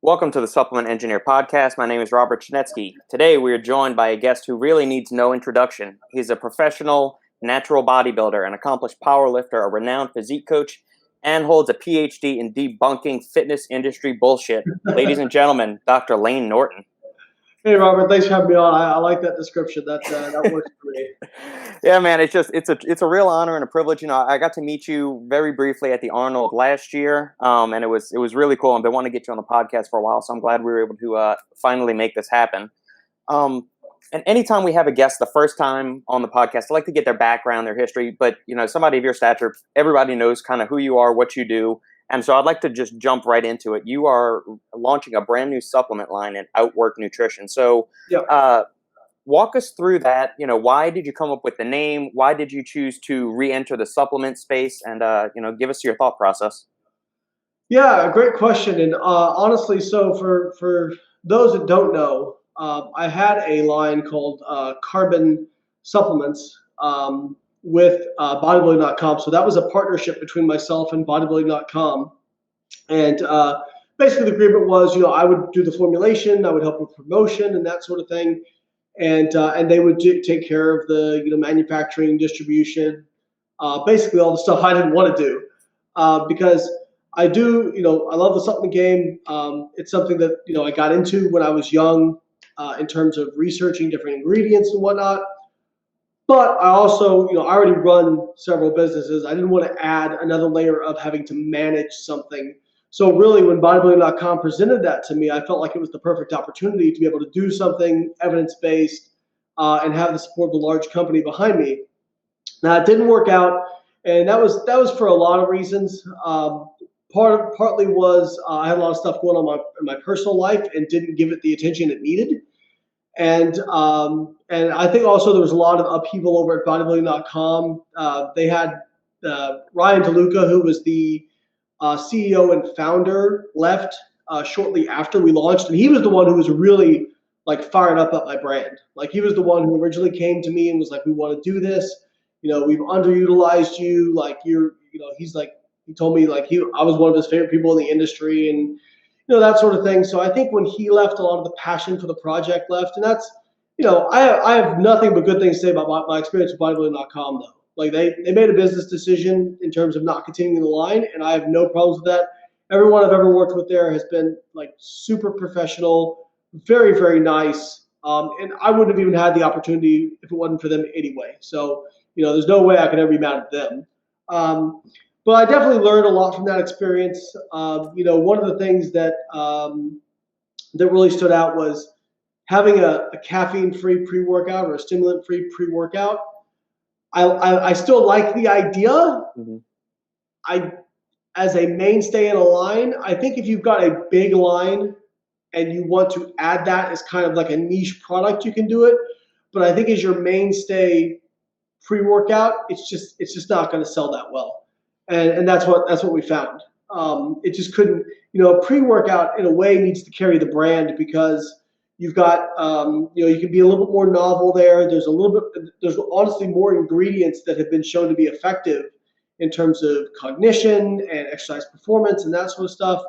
Welcome to the Supplement Engineer Podcast. My name is Robert Chinetsky. Today we are joined by a guest who really needs no introduction. He's a professional natural bodybuilder, an accomplished powerlifter, a renowned physique coach, and holds a PhD in debunking fitness industry bullshit. Ladies and gentlemen, Dr. Layne Norton. Hey, Robert, thanks for having me on. I like that description. That works for me. Yeah, man, it's a real honor and a privilege. You know, I got to meet you very briefly at the Arnold last year, and it was really cool. I've been wanting to get you on the podcast for a while, so I'm glad we were able to finally make this happen. And anytime we have a guest the first time on the podcast, I like to get their background, their history. But you know, somebody of your stature, everybody knows kind of who you are, what you do. And so I'd like to just jump right into it. You are launching a brand new supplement line at Outwork Nutrition. So walk us through that. You know, why did you come up with the name? Why did you choose to re-enter the supplement space? And, give us your thought process. Yeah, great question. And honestly, so for those that don't know, I had a line called Carbon Supplements with bodybuilding.com. So that was a partnership between myself and bodybuilding.com. And basically the agreement was, I would do the formulation, I would help with promotion and that sort of thing. And they would take care of the manufacturing, distribution, basically all the stuff I didn't want to do because I do, I love the supplement game. It's something that, I got into when I was young in terms of researching different ingredients and whatnot. But I also, I already run several businesses. I didn't want to add another layer of having to manage something. So really, when bodybuilding.com presented that to me, I felt like it was the perfect opportunity to be able to do something evidence-based and have the support of a large company behind me. Now, it didn't work out, and that was for a lot of reasons. Partly was I had a lot of stuff going on in my personal life and didn't give it the attention it needed. And I think also there was a lot of upheaval over at bodybuilding.com. They had Ryan DeLuca, who was the CEO and founder, left shortly after we launched, and he was the one who was really fired up at my brand. Like, he was the one who originally came to me and was like, "We want to do this. We've underutilized you. Like, he's like, he told me I was one of his favorite people in the industry, and that sort of thing." So I think when he left, a lot of the passion for the project left, and that's, I have nothing but good things to say about my experience with bodybuilding.com though. Like, they made a business decision in terms of not continuing the line, and I have no problems with that. Everyone I've ever worked with there has been super professional, very, very nice. And I wouldn't have even had the opportunity if it wasn't for them anyway. So, there's no way I could ever be mad at them. But I definitely learned a lot from that experience. One of the things that really stood out was having a caffeine-free pre-workout or a stimulant-free pre-workout. I still like the idea. Mm-hmm. As a mainstay in a line, I think if you've got a big line and you want to add that as kind of like a niche product, you can do it. But I think as your mainstay pre-workout, it's just not going to sell that well. And that's what we found. It just couldn't, pre-workout in a way needs to carry the brand because you've got, you can be a little bit more novel there. There's honestly more ingredients that have been shown to be effective in terms of cognition and exercise performance and that sort of stuff.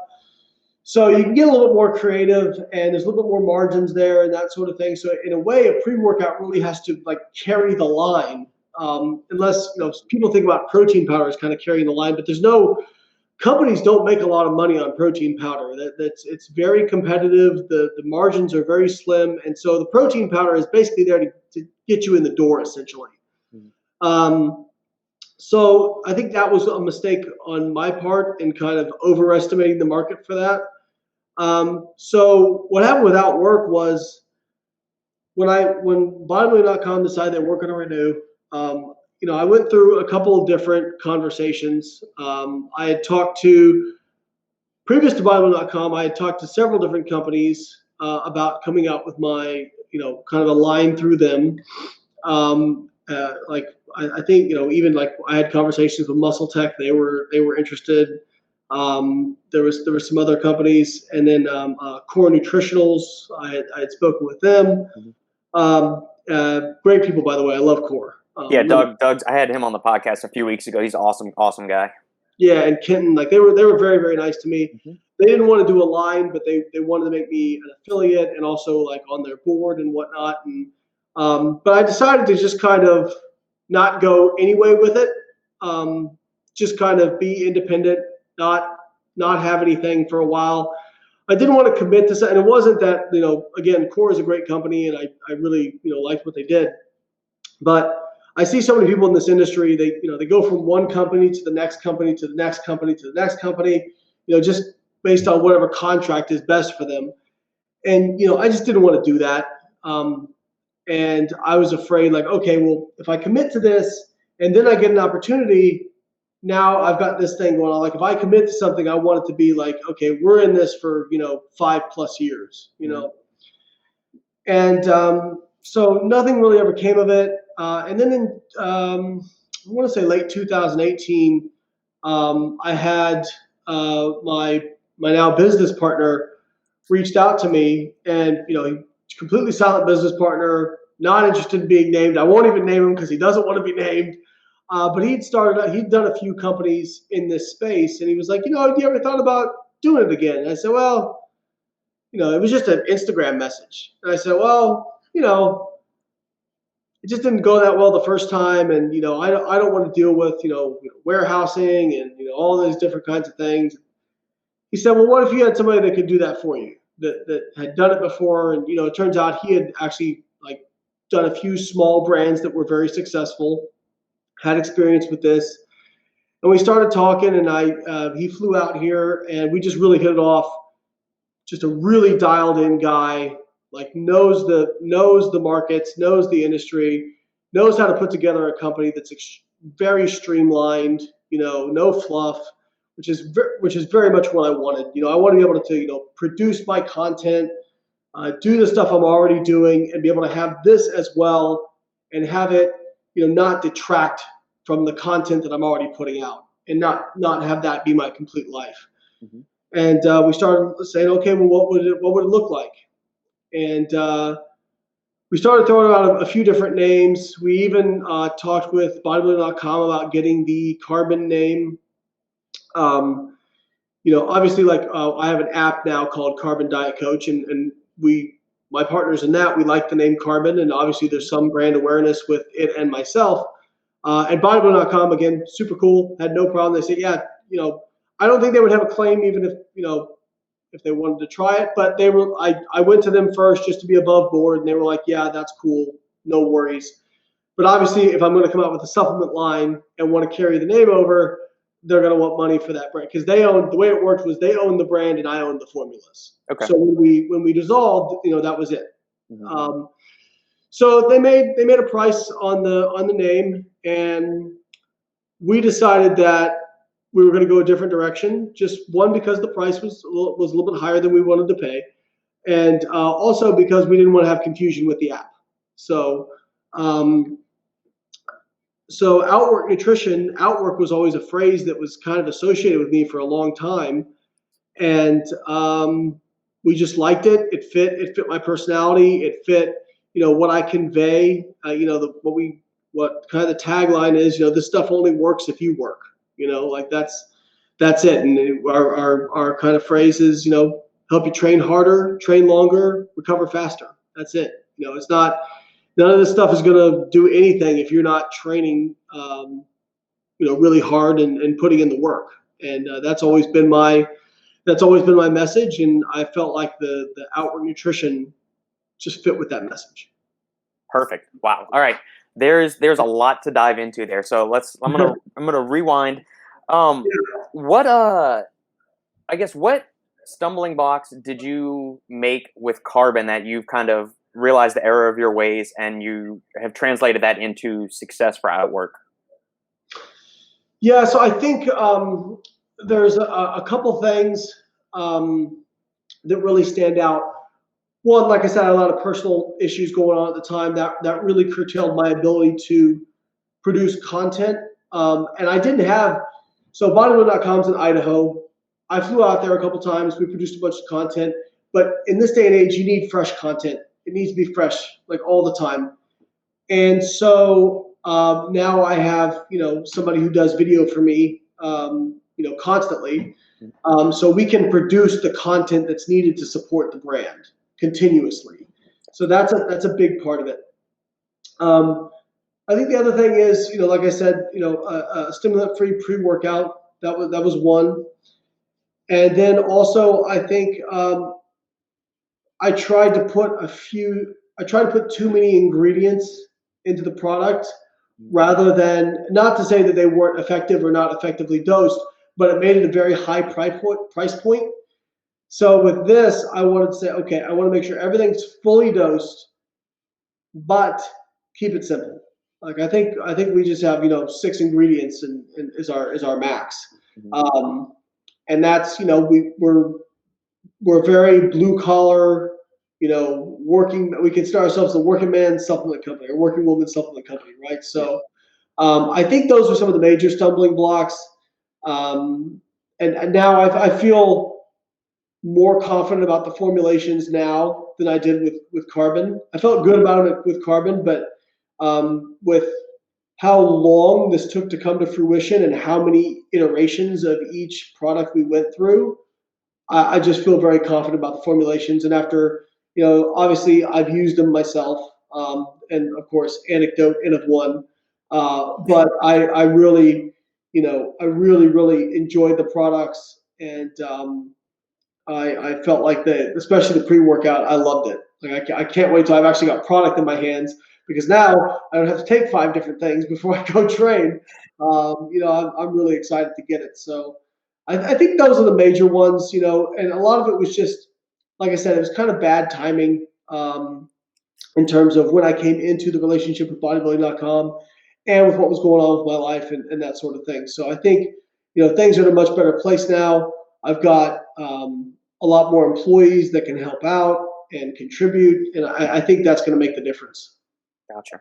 So you can get a little bit more creative, and there's a little bit more margins there and that sort of thing. So in a way, a pre-workout really has to carry the line. Unless people think about protein powder as kind of carrying the line, but companies don't make a lot of money on protein powder. It's very competitive. The margins are very slim, and so the protein powder is basically there to get you in the door essentially. Mm-hmm. So I think that was a mistake on my part in kind of overestimating the market for that. So what happened with Outwork was when bodybuilding.com decided they weren't going to renew. I went through a couple of different conversations. I had talked to, previous to bodybuilding.com, I had talked to several different companies about coming out with my, kind of a line through them. I think, even I had conversations with Muscle Tech. They were interested. There was some other companies, and then Core Nutritionals. I had spoken with them. Mm-hmm. Great people, by the way. I love Core. Yeah, Doug's. I had him on the podcast a few weeks ago. He's an awesome guy. Yeah, and Kenton, they were very, very nice to me. Mm-hmm. they didn't want to do a line, but they wanted to make me an affiliate and also like on their board and whatnot. And but I decided to just kind of not go anyway with it. Just kind of be independent, not have anything for a while. I didn't want to commit to something. And it wasn't that, again, Core is a great company and I really, liked what they did. But I see so many people in this industry, they go from one company to the next company to the next company to the next company, just based on whatever contract is best for them. And, I just didn't want to do that. And I was afraid, like, okay, well, if I commit to this and then I get an opportunity, now I've got this thing going on. Like, if I commit to something, I want it to be like, okay, we're in this for, 5+ years, And so nothing really ever came of it. And then in, I want to say late 2018, I had my now business partner reached out to me, and completely silent business partner, not interested in being named. I won't even name him because he doesn't want to be named. But he'd done a few companies in this space, and he was like, have you ever thought about doing it again? And I said, well, it was just an Instagram message. And I said, well, it just didn't go that well the first time, and I don't want to deal with warehousing and all those different kinds of things. He said, well, what if you had somebody that could do that for you, that had done it before? And it turns out he had actually done a few small brands that were very successful, had experience with this. And we started talking, and he flew out here, and we just really hit it off. Just a really dialed in guy, knows the markets, knows the industry, knows how to put together a company that's very streamlined, no fluff, which is very much what I wanted. I want to be able to produce my content, do the stuff I'm already doing, and be able to have this as well, and have it not detract from the content that I'm already putting out, and not have that be my complete life. Mm-hmm. And we started saying, okay, well, what would it look like? And we started throwing out a few different names. We even talked with bodybuilder.com about getting the Carbon name. Obviously, I have an app now called Carbon Diet Coach, and my partners in that, we like the name Carbon, and obviously there's some brand awareness with it and myself. And bodybuilder.com, again, super cool, had no problem. They said, yeah, I don't think they would have a claim even if they wanted to try it, but I went to them first just to be above board, and they were like, yeah, that's cool, no worries. But obviously, if I'm going to come out with a supplement line and want to carry the name over, they're going to want money for that brand, because the way it worked was they owned the brand and I owned the formulas. Okay. So when we dissolved, that was it. Mm-hmm. So they made a price on the name, and we decided that we were going to go a different direction. Just one, because the price was a little bit higher than we wanted to pay, and also because we didn't want to have confusion with the app. So Outwork Nutrition, Outwork was always a phrase that was kind of associated with me for a long time, and we just liked it. It fit my personality. It fit what I convey. What kind of the tagline is. This stuff only works if you work. That's it. And our kind of phrase is, help you train harder, train longer, recover faster. That's it. It's not, none of this stuff is going to do anything if you're not training, really hard and putting in the work. And that's always been my message. And I felt like the Outwork Nutrition just fit with that message. Perfect. Wow. All right. There's a lot to dive into there. So I'm gonna rewind. What stumbling blocks did you make with Carbon that you've kind of realized the error of your ways and you have translated that into success for Outwork? Yeah, so I think there's a couple things that really stand out. One, like I said, I had a lot of personal issues going on at the time that really curtailed my ability to produce content. And I didn't have, so bodybuilder.com's in Idaho. I flew out there a couple times. We produced a bunch of content. But in this day and age, you need fresh content. It needs to be fresh, all the time. And so now I have, somebody who does video for me, constantly. So we can produce the content that's needed to support the brand continuously. So that's a big part of it. I think the other thing is, like I said, a stimulant-free pre-workout. That was one. And then also, I think I tried to put too many ingredients into the product, rather than, not to say that they weren't effective or not effectively dosed, but it made it a very high price point. So with this, I wanted to say, okay, I want to make sure everything's fully dosed, but keep it simple. Like I think we just have 6 ingredients and is our max, and that's we're very blue collar, working. We can start ourselves a working man supplement company or working woman supplement company, right? So I think those are some of the major stumbling blocks, and now I feel more confident about the formulations now than I did with carbon. I felt good about it with carbon, but with how long this took to come to fruition and how many iterations of each product we went through, I just feel very confident about the formulations. And after, obviously I've used them myself, and of course, anecdote N of one, but I really, I really enjoyed the products, and I felt like especially the pre-workout, I loved it. Like I can't wait till I've actually got product in my hands, because now I don't have to take 5 different things before I go train. I'm really excited to get it. So I think those are the major ones, and a lot of it was just, like I said, it was kind of bad timing, in terms of when I came into the relationship with bodybuilding.com and with what was going on with my life and that sort of thing. So I think, things are in a much better place now. I've got a lot more employees that can help out and contribute, and I think that's going to make the difference. Gotcha.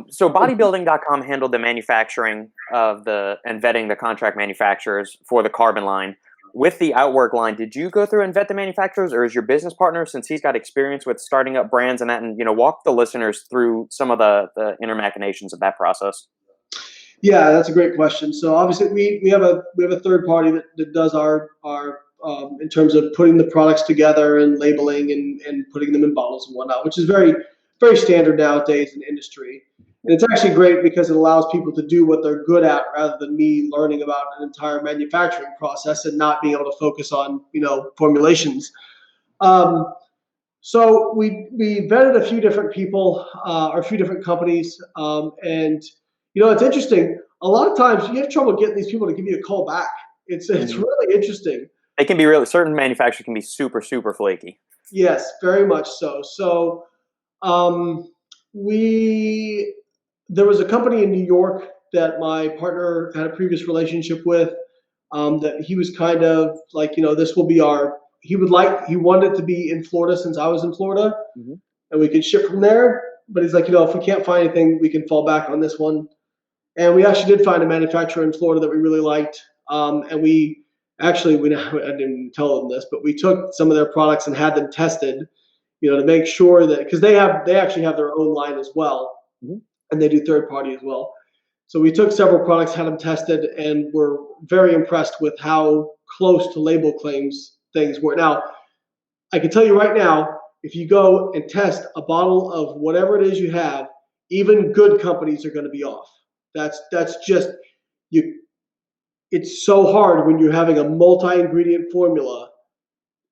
So bodybuilding.com handled the manufacturing and vetting the contract manufacturers for the carbon line. With the Outwork line, did you go through and vet the manufacturers, or is your business partner, since he's got experience with starting up brands and that, and walk the listeners through some of the inner machinations of that process? Yeah, that's a great question. So obviously we have a third party that does our in terms of putting the products together and labeling and putting them in bottles and whatnot, which is very, very standard nowadays in the industry. And it's actually great because it allows people to do what they're good at, rather than me learning about an entire manufacturing process and not being able to focus on, formulations. So we vetted a few different people, or a few different companies, and it's interesting. A lot of times you have trouble getting these people to give you a call back. It's really interesting. They can be certain manufacturers can be super, super flaky. Yes, very much so. So there was a company in New York that my partner had a previous relationship with, that he was kind of like, this will be he wanted it to be in Florida, since I was in Florida, and we could ship from there. But he's like, if we can't find anything, we can fall back on this one. And we actually did find a manufacturer in Florida that we really liked. And I didn't tell them this, but we took some of their products and had them tested, to make sure that, because they actually have their own line as well, and they do third party as well. So we took several products, had them tested, and were very impressed with how close to label claims things were. Now, I can tell you right now, if you go and test a bottle of whatever it is you have, even good companies are going to be off. That's just you. It's so hard when you're having a multi-ingredient formula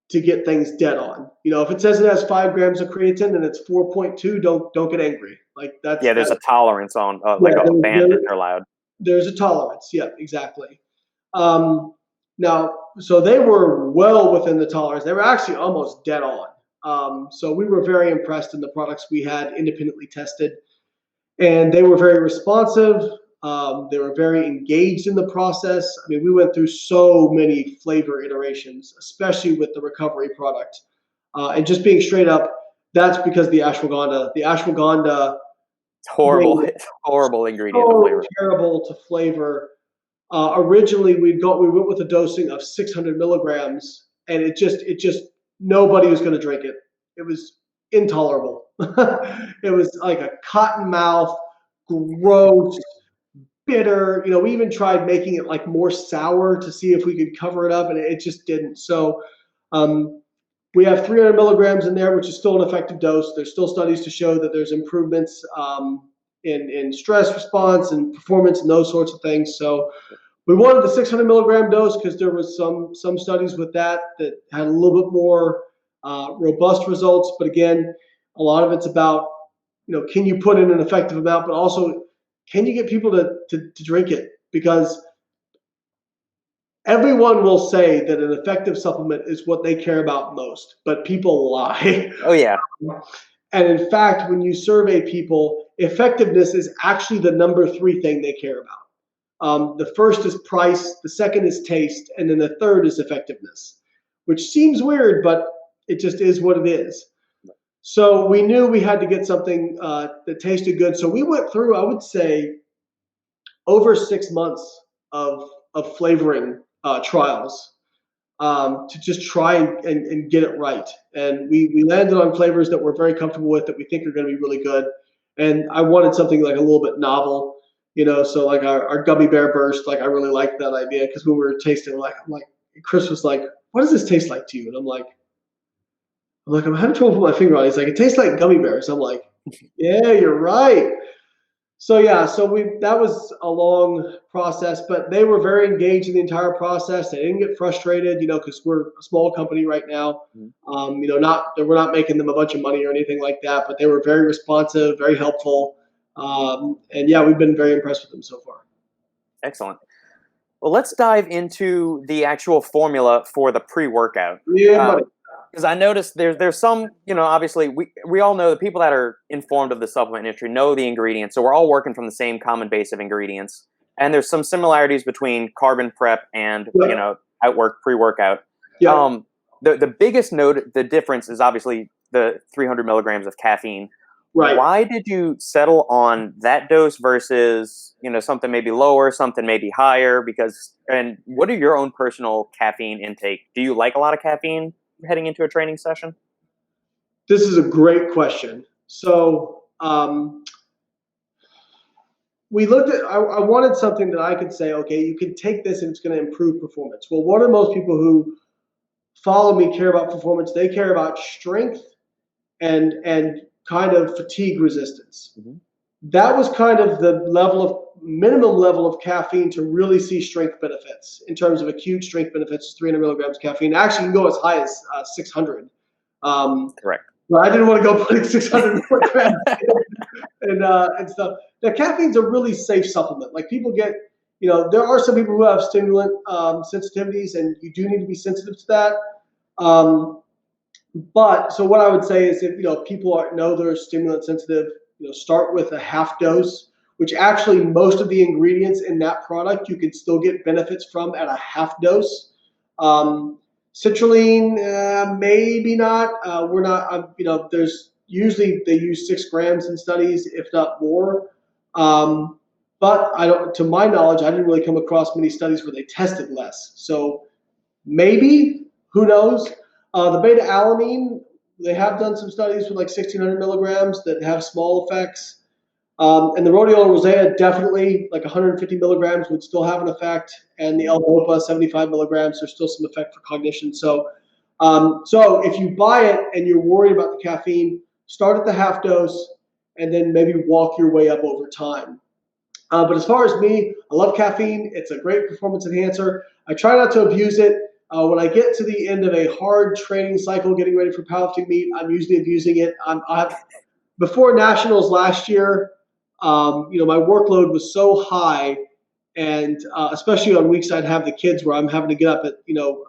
to get things dead on. If it says it has 5 grams of creatine and it's 4.2, don't get angry. Like that's there's a tolerance on a band that they're allowed. There's a tolerance. Yeah, exactly. Now, so they were well within the tolerance. They were actually almost dead on. So we were very impressed in the products we had independently tested, and they were very responsive. They were very engaged in the process. I mean, we went through so many flavor iterations, especially with the recovery product. And just being straight up, that's because the ashwagandha. It's horrible. It's horrible ingredient to flavor. Terrible to flavor. Originally, we went with a dosing of 600 milligrams, and it just nobody was going to drink it. It was intolerable. It was like a cotton mouth, gross, bitter. We even tried making it like more sour to see if we could cover it up, and it just didn't. So we have 300 milligrams in there, which is still an effective dose. There's still studies to show that there's improvements in stress response and performance and those sorts of things. So we wanted the 600 milligram dose because there was some studies with that had a little bit more robust results. But again, a lot of it's about, can you put in an effective amount, but also can you get people to drink it? Because everyone will say that an effective supplement is what they care about most, but people lie. Oh, yeah. And in fact, when you survey people, effectiveness is actually the number 3 thing they care about. The first is price, the second is taste, and then the third is effectiveness, which seems weird, but it just is what it is. So we knew we had to get something that tasted good. So we went through, I would say, over 6 months of flavoring trials to just try and get it right. And we landed on flavors that we're very comfortable with, that we think are going to be really good. And I wanted something like a little bit novel, so like our gummy bear burst, like I really liked that idea, because when we were tasting, I'm like, Chris was like, what does this taste like to you? And I'm like, I'm having trouble putting my finger on it. He's like, it tastes like gummy bears. I'm like, yeah, you're right. So yeah, that was a long process, but they were very engaged in the entire process. They didn't get frustrated, because we're a small company right now. We're not making them a bunch of money or anything like that, but they were very responsive, very helpful. And yeah, we've been very impressed with them so far. Excellent. Well, let's dive into the actual formula for the pre-workout. Yeah, because I noticed there's some, obviously we all know the people that are informed of the supplement industry know the ingredients. So we're all working from the same common base of ingredients. And there's some similarities between Carbon Prep and, Outwork Pre-Workout. Yeah. The biggest the difference is obviously the 300 milligrams of caffeine. Right. Why did you settle on that dose versus, something maybe lower, something maybe higher? And what are your own personal caffeine intake? Do you like a lot of caffeine heading into a training session? This is a great question. So we looked at, I wanted something that I could say, okay, you can take this and it's going to improve performance. Well, what do most people who follow me care about performance? They care about strength and kind of fatigue resistance. Mm-hmm. That was kind of the minimum level of caffeine to really see strength benefits. In terms of acute strength benefits, 300 milligrams of caffeine. Actually, you can go as high as 600. Correct. But I didn't want to go putting 600 milligrams and stuff. Now, caffeine's a really safe supplement. Like people get, there are some people who have stimulant sensitivities, and you do need to be sensitive to that. But so what I would say is, if people know they're stimulant sensitive, start with a half dose, which actually most of the ingredients in that product you can still get benefits from at a half dose. Citrulline, maybe not. We're not. There's usually they use 6 grams in studies, if not more. But to my knowledge, I didn't really come across many studies where they tested less. So maybe, who knows? The beta alanine, they have done some studies with like 1,600 milligrams that have small effects. And the Rhodiola rosea, definitely like 150 milligrams would still have an effect. And the L-Dopa, 75 milligrams, there's still some effect for cognition. So if you buy it and you're worried about the caffeine, start at the half dose and then maybe walk your way up over time. But as far as me, I love caffeine. It's a great performance enhancer. I try not to abuse it. When I get to the end of a hard training cycle, getting ready for powerlifting meet, I'm usually abusing it. Before nationals last year, my workload was so high, and especially on weeks I'd have the kids where I'm having to get up at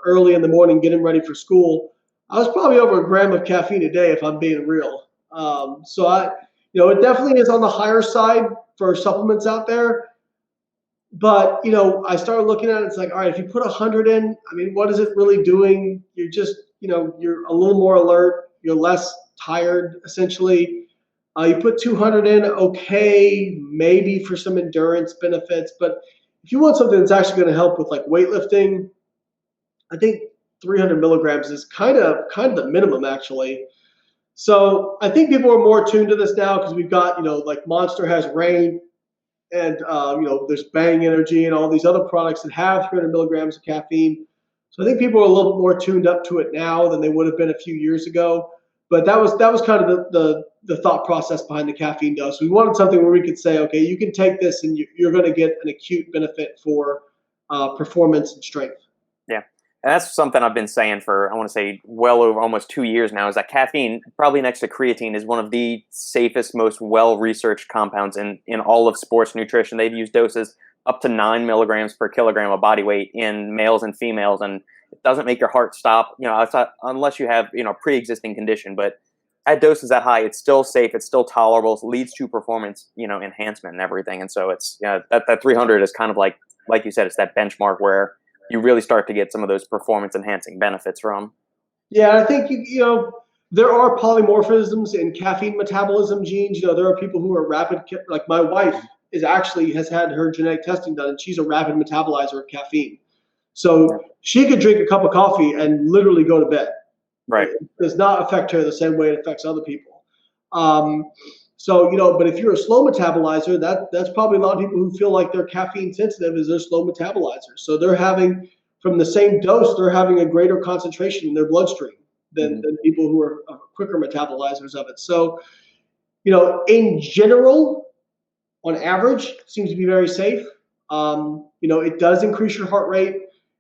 early in the morning, get them ready for school. I was probably over a gram of caffeine a day, if I'm being real. It definitely is on the higher side for supplements out there. But, I started looking at it. It's like, all right, if you put 100 in, what is it really doing? You're just, you're a little more alert. You're less tired, essentially. You put 200 in, okay, maybe for some endurance benefits. But if you want something that's actually going to help with like weightlifting, I think 300 milligrams is kind of the minimum, actually. So I think people are more tuned to this now because we've got, like Monster has Reign, and there's Bang Energy and all these other products that have 300 milligrams of caffeine. So I think people are a little bit more tuned up to it now than they would have been a few years ago. But that was kind of the thought process behind the caffeine dose. We wanted something where we could say, okay, you can take this and you're going to get an acute benefit for performance and strength. Yeah. And that's something I've been saying for, I want to say, well over almost 2 years now, is that caffeine, probably next to creatine, is one of the safest, most well-researched compounds in all of sports nutrition. They've used doses up to 9 milligrams per kilogram of body weight in males and females, and it doesn't make your heart stop, unless you have, pre-existing condition. But at doses that high, it's still safe, it's still tolerable, it leads to performance, enhancement and everything. And so it's, that 300 is kind of like you said, it's that benchmark where you really start to get some of those performance enhancing benefits from. Yeah, I think there are polymorphisms in caffeine metabolism genes. There are people who are rapid, like my wife has had her genetic testing done, and she's a rapid metabolizer of caffeine. So she could drink a cup of coffee and literally go to bed. Right. It does not affect her the same way it affects other people. But if you're a slow metabolizer, that's probably a lot of people who feel like they're caffeine sensitive as they're slow metabolizers. So they're having, from the same dose, they're having a greater concentration in their bloodstream than people who are quicker metabolizers of it. So, in general, on average, seems to be very safe. It does increase your heart rate.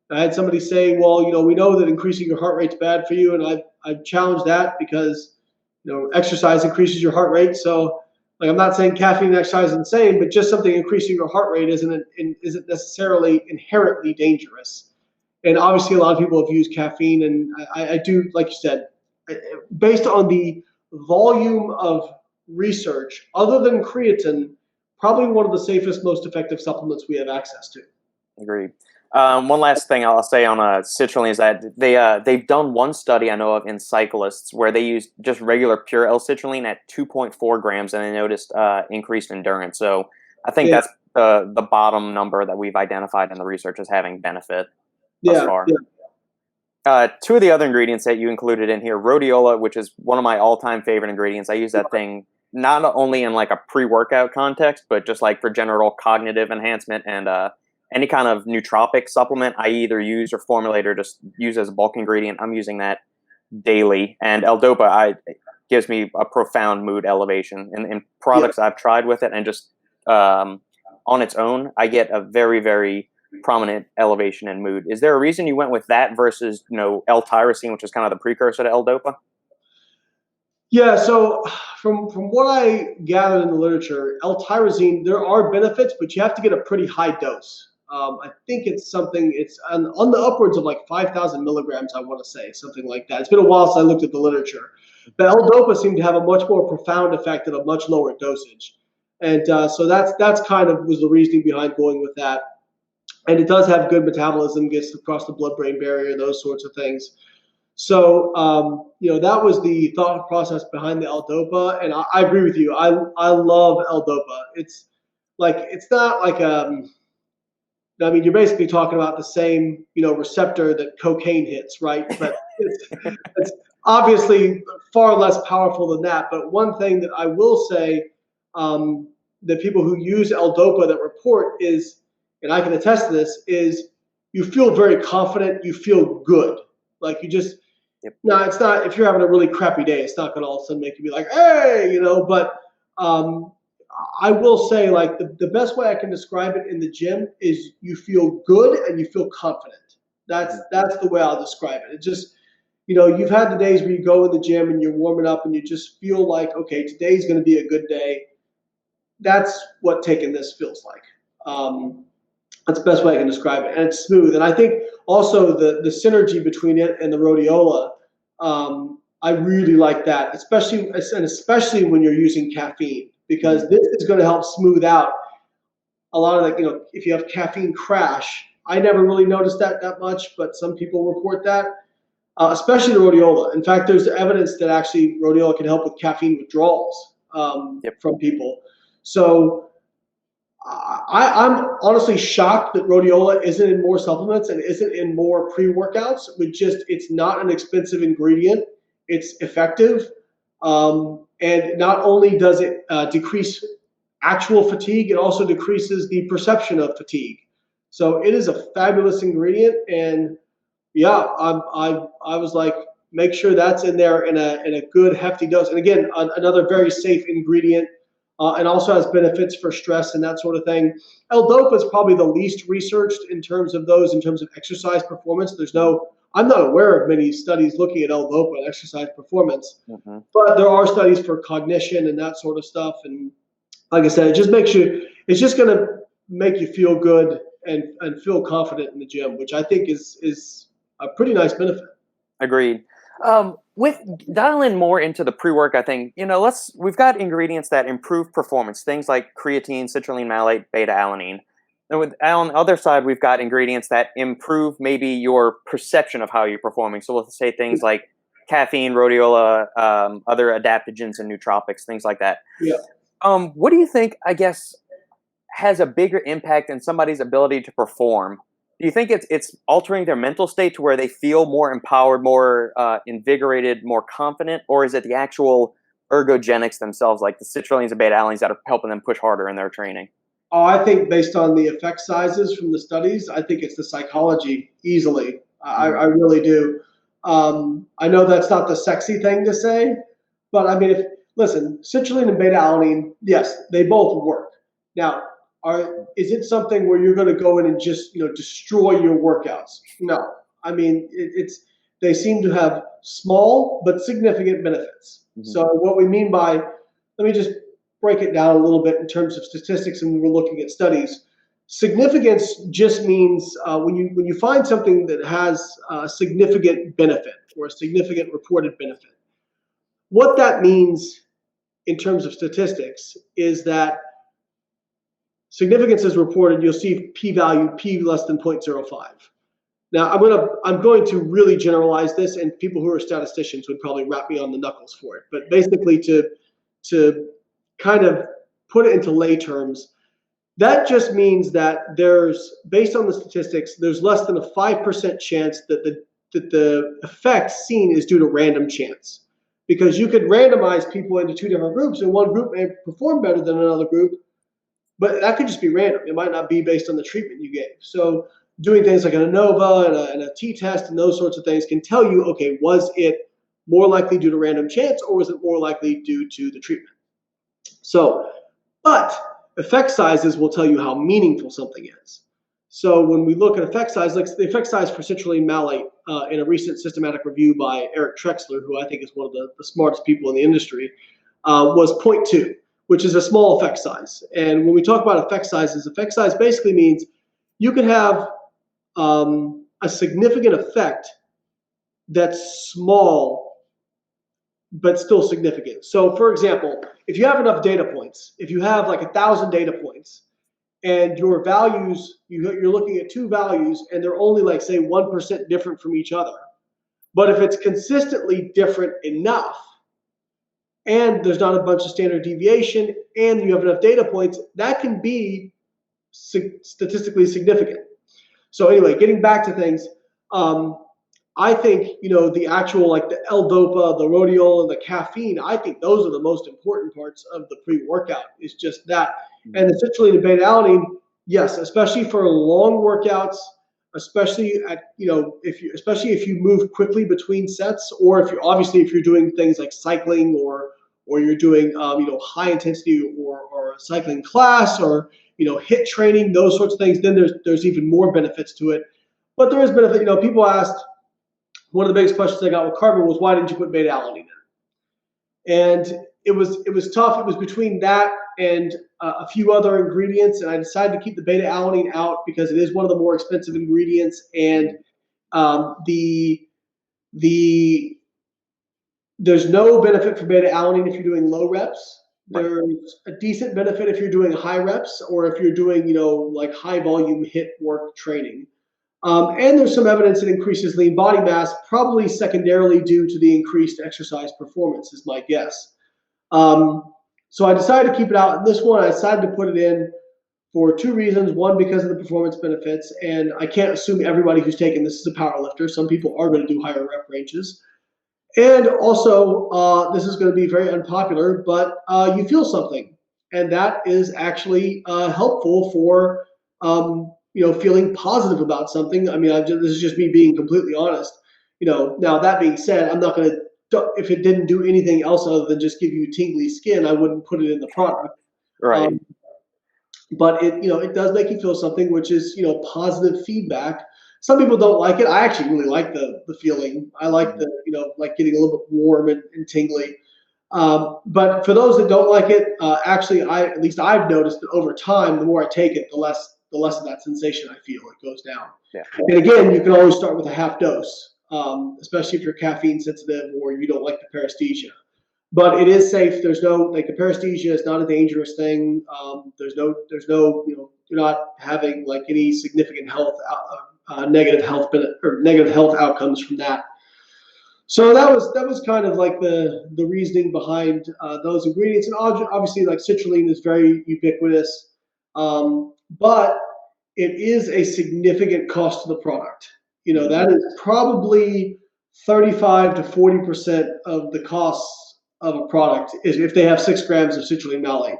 I had somebody say, well, we know that increasing your heart rate's bad for you. And I've challenged that because, exercise increases your heart rate. So I'm not saying caffeine and exercise is the same, but just something increasing your heart rate isn't necessarily inherently dangerous. And obviously a lot of people have used caffeine, and I do, like you said, based on the volume of research, other than creatine, probably one of the safest, most effective supplements we have access to. Agreed. One last thing I'll say on citrulline is that they've done one study I know of in cyclists where they used just regular pure L-Citrulline at 2.4 grams, and they noticed increased endurance. So I think that's the bottom number that we've identified in the research as having benefit thus far. Yeah. Two of the other ingredients that you included in here, Rhodiola, which is one of my all-time favorite ingredients. I use that thing not only in like a pre-workout context, but just like for general cognitive enhancement and any kind of nootropic supplement I either use or formulate or just use as a bulk ingredient. I'm using that daily. And L-Dopa gives me a profound mood elevation. In products I've tried with it, and just on its own, I get a very, very prominent elevation in mood. Is there a reason you went with that versus L-Tyrosine, which is kind of the precursor to L-Dopa? Yeah, so from what I gathered in the literature, L-Tyrosine, there are benefits, but you have to get a pretty high dose. I think it's on the upwards of like 5,000 milligrams, I want to say, something like that. It's been a while since I looked at the literature. But L-Dopa seemed to have a much more profound effect at a much lower dosage. And so that's kind of was the reasoning behind going with that. And it does have good metabolism, gets across the blood-brain barrier, those sorts of things. So, that was the thought process behind the L-Dopa. And I agree with you. I love L-Dopa. It's not like you're basically talking about the same, receptor that cocaine hits, right? But it's obviously far less powerful than that. But one thing that I will say, that people who use L-Dopa that report is, and I can attest to this, is you feel very confident, you feel good. Like you just, no, it's not, if you're having a really crappy day, it's not going to all of a sudden make you be like, hey, but I will say, like, the best way I can describe it in the gym is you feel good and you feel confident. That's the way I'll describe it. It just, you've had the days where you go in the gym and you're warming up and you just feel like, okay, today's going to be a good day. That's what taking this feels like. That's the best way I can describe it. And it's smooth. And I think also the synergy between it and the Rhodiola, I really like that, especially when you're using caffeine, because this is going to help smooth out a lot of if you have caffeine crash. I never really noticed that much, but some people report that, especially the Rhodiola. In fact, there's evidence that actually Rhodiola can help with caffeine withdrawals from people. So I'm honestly shocked that Rhodiola isn't in more supplements and isn't in more pre-workouts. It's not an expensive ingredient. It's effective. And not only does it decrease actual fatigue. It also decreases the perception of fatigue. So it is a fabulous ingredient. And yeah, I was like, make sure that's in there in a good hefty dose. And again, another very safe ingredient, and also has benefits for stress and that sort of thing. L-Dopa is probably the least researched in terms of exercise performance. I'm not aware of many studies looking at L-Dopa and exercise performance, but there are studies for cognition and that sort of stuff. And like I said, it's just going to make you feel good and feel confident in the gym, which I think is a pretty nice benefit. Agreed. With dialing more into the pre-workout thing, we've got ingredients that improve performance, things like creatine, citrulline malate, beta-alanine. And on the other side, we've got ingredients that improve maybe your perception of how you're performing. So let's say things like caffeine, rhodiola, other adaptogens and nootropics, things like that. Yeah. What do you think, I guess, has a bigger impact in somebody's ability to perform? Do you think it's altering their mental state to where they feel more empowered, more invigorated, more confident, or is it the actual ergogenics themselves, like the citrulline and beta-alanines, that are helping them push harder in their training? Oh, I think based on the effect sizes from the studies, I think it's the psychology easily. I really do. I know that's not the sexy thing to say, but I mean, listen, citrulline and beta-alanine, yes, they both work. Now, is it something where you're going to go in and just destroy your workouts? No. I mean, they seem to have small but significant benefits. So what we mean by, let me just break it down a little bit in terms of statistics, and we're looking at studies. Significance just means when you find something that has a significant benefit or a significant reported benefit. What that means in terms of statistics is that significance is reported, you'll see p-value p less than 0.05. Now, I'm going to really generalize this, and people who are statisticians would probably wrap me on the knuckles for it. But basically, to kind of put it into lay terms, that just means that based on the statistics, there's less than a 5% chance that the effect seen is due to random chance. Because you could randomize people into two different groups, and one group may perform better than another group, but that could just be random. It might not be based on the treatment you gave. So doing things like an ANOVA and a t-test and those sorts of things can tell you, okay, was it more likely due to random chance, or was it more likely due to the treatment? So, but effect sizes will tell you how meaningful something is. So when we look at effect size, like the effect size for citrulline malate in a recent systematic review by Eric Trexler, who I think is one of the smartest people in the industry, was 0.2. Which is a small effect size. And when we talk about effect sizes, effect size basically means you can have a significant effect that's small, but still significant. So for example, if you have enough data points, if you have like 1,000 data points and your values, you're looking at two values and they're only like say 1% different from each other. But if it's consistently different enough, and there's not a bunch of standard deviation, and you have enough data points, that can be statistically significant. So anyway, getting back to things, I think, the actual, like the L-Dopa, the Rhodiola, the caffeine, I think those are the most important parts of the pre-workout, is just that. And the citrulline and beta-alanine, yes, especially for long workouts, especially if you move quickly between sets, or if you're doing things like cycling or you're doing high intensity or a cycling class or HIIT training, those sorts of things, then there's even more benefits to it. But there is benefit. People asked, one of the biggest questions I got with carbon was, why didn't you put beta-alanine in? And it was tough. It was between that and a few other ingredients, and I decided to keep the beta-alanine out because it is one of the more expensive ingredients, and there's no benefit for beta-alanine if you're doing low reps. There's a decent benefit if you're doing high reps or if you're doing like high volume HIIT work training. And there's some evidence it increases lean body mass, probably secondarily due to the increased exercise performance, is my guess. So I decided to keep it out. And this one, I decided to put it in for two reasons. One, because of the performance benefits. And I can't assume everybody who's taking this is a powerlifter. Some people are going to do higher rep ranges. And also, this is going to be very unpopular, but you feel something and that is actually helpful for feeling positive about something. I mean, this is just me being completely honest. Now that being said, I'm not going to. If it didn't do anything else other than just give you tingly skin, I wouldn't put it in the product. Right. But it does make you feel something, which is positive feedback. Some people don't like it. I actually really like the feeling. I like the like getting a little bit warm and tingly. But for those that don't like it, actually, at least I've noticed that over time, the more I take it, the less of that sensation I feel. It goes down. Yeah. And again, you can always start with a half dose, especially if you're caffeine sensitive or you don't like the paresthesia. But it is safe. There's no, like, the paresthesia is not a dangerous thing. There's no, you're not having like any significant health, negative health outcomes from that. So that was kind of like the reasoning behind those ingredients. And obviously, like, citrulline is very ubiquitous, but it is a significant cost to the product. That is probably 35 to 40% of the costs of a product is if they have 6 grams of citrulline malate.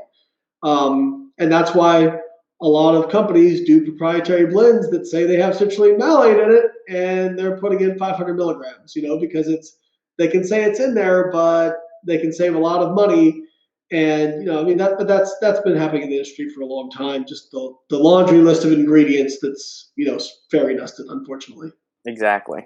And that's why a lot of companies do proprietary blends that say they have citrulline malate in it, and they're putting in 500 milligrams, because they can say it's in there, but they can save a lot of money. And, that's been happening in the industry for a long time. Just the laundry list of ingredients that's, fairy dusted, unfortunately. Exactly.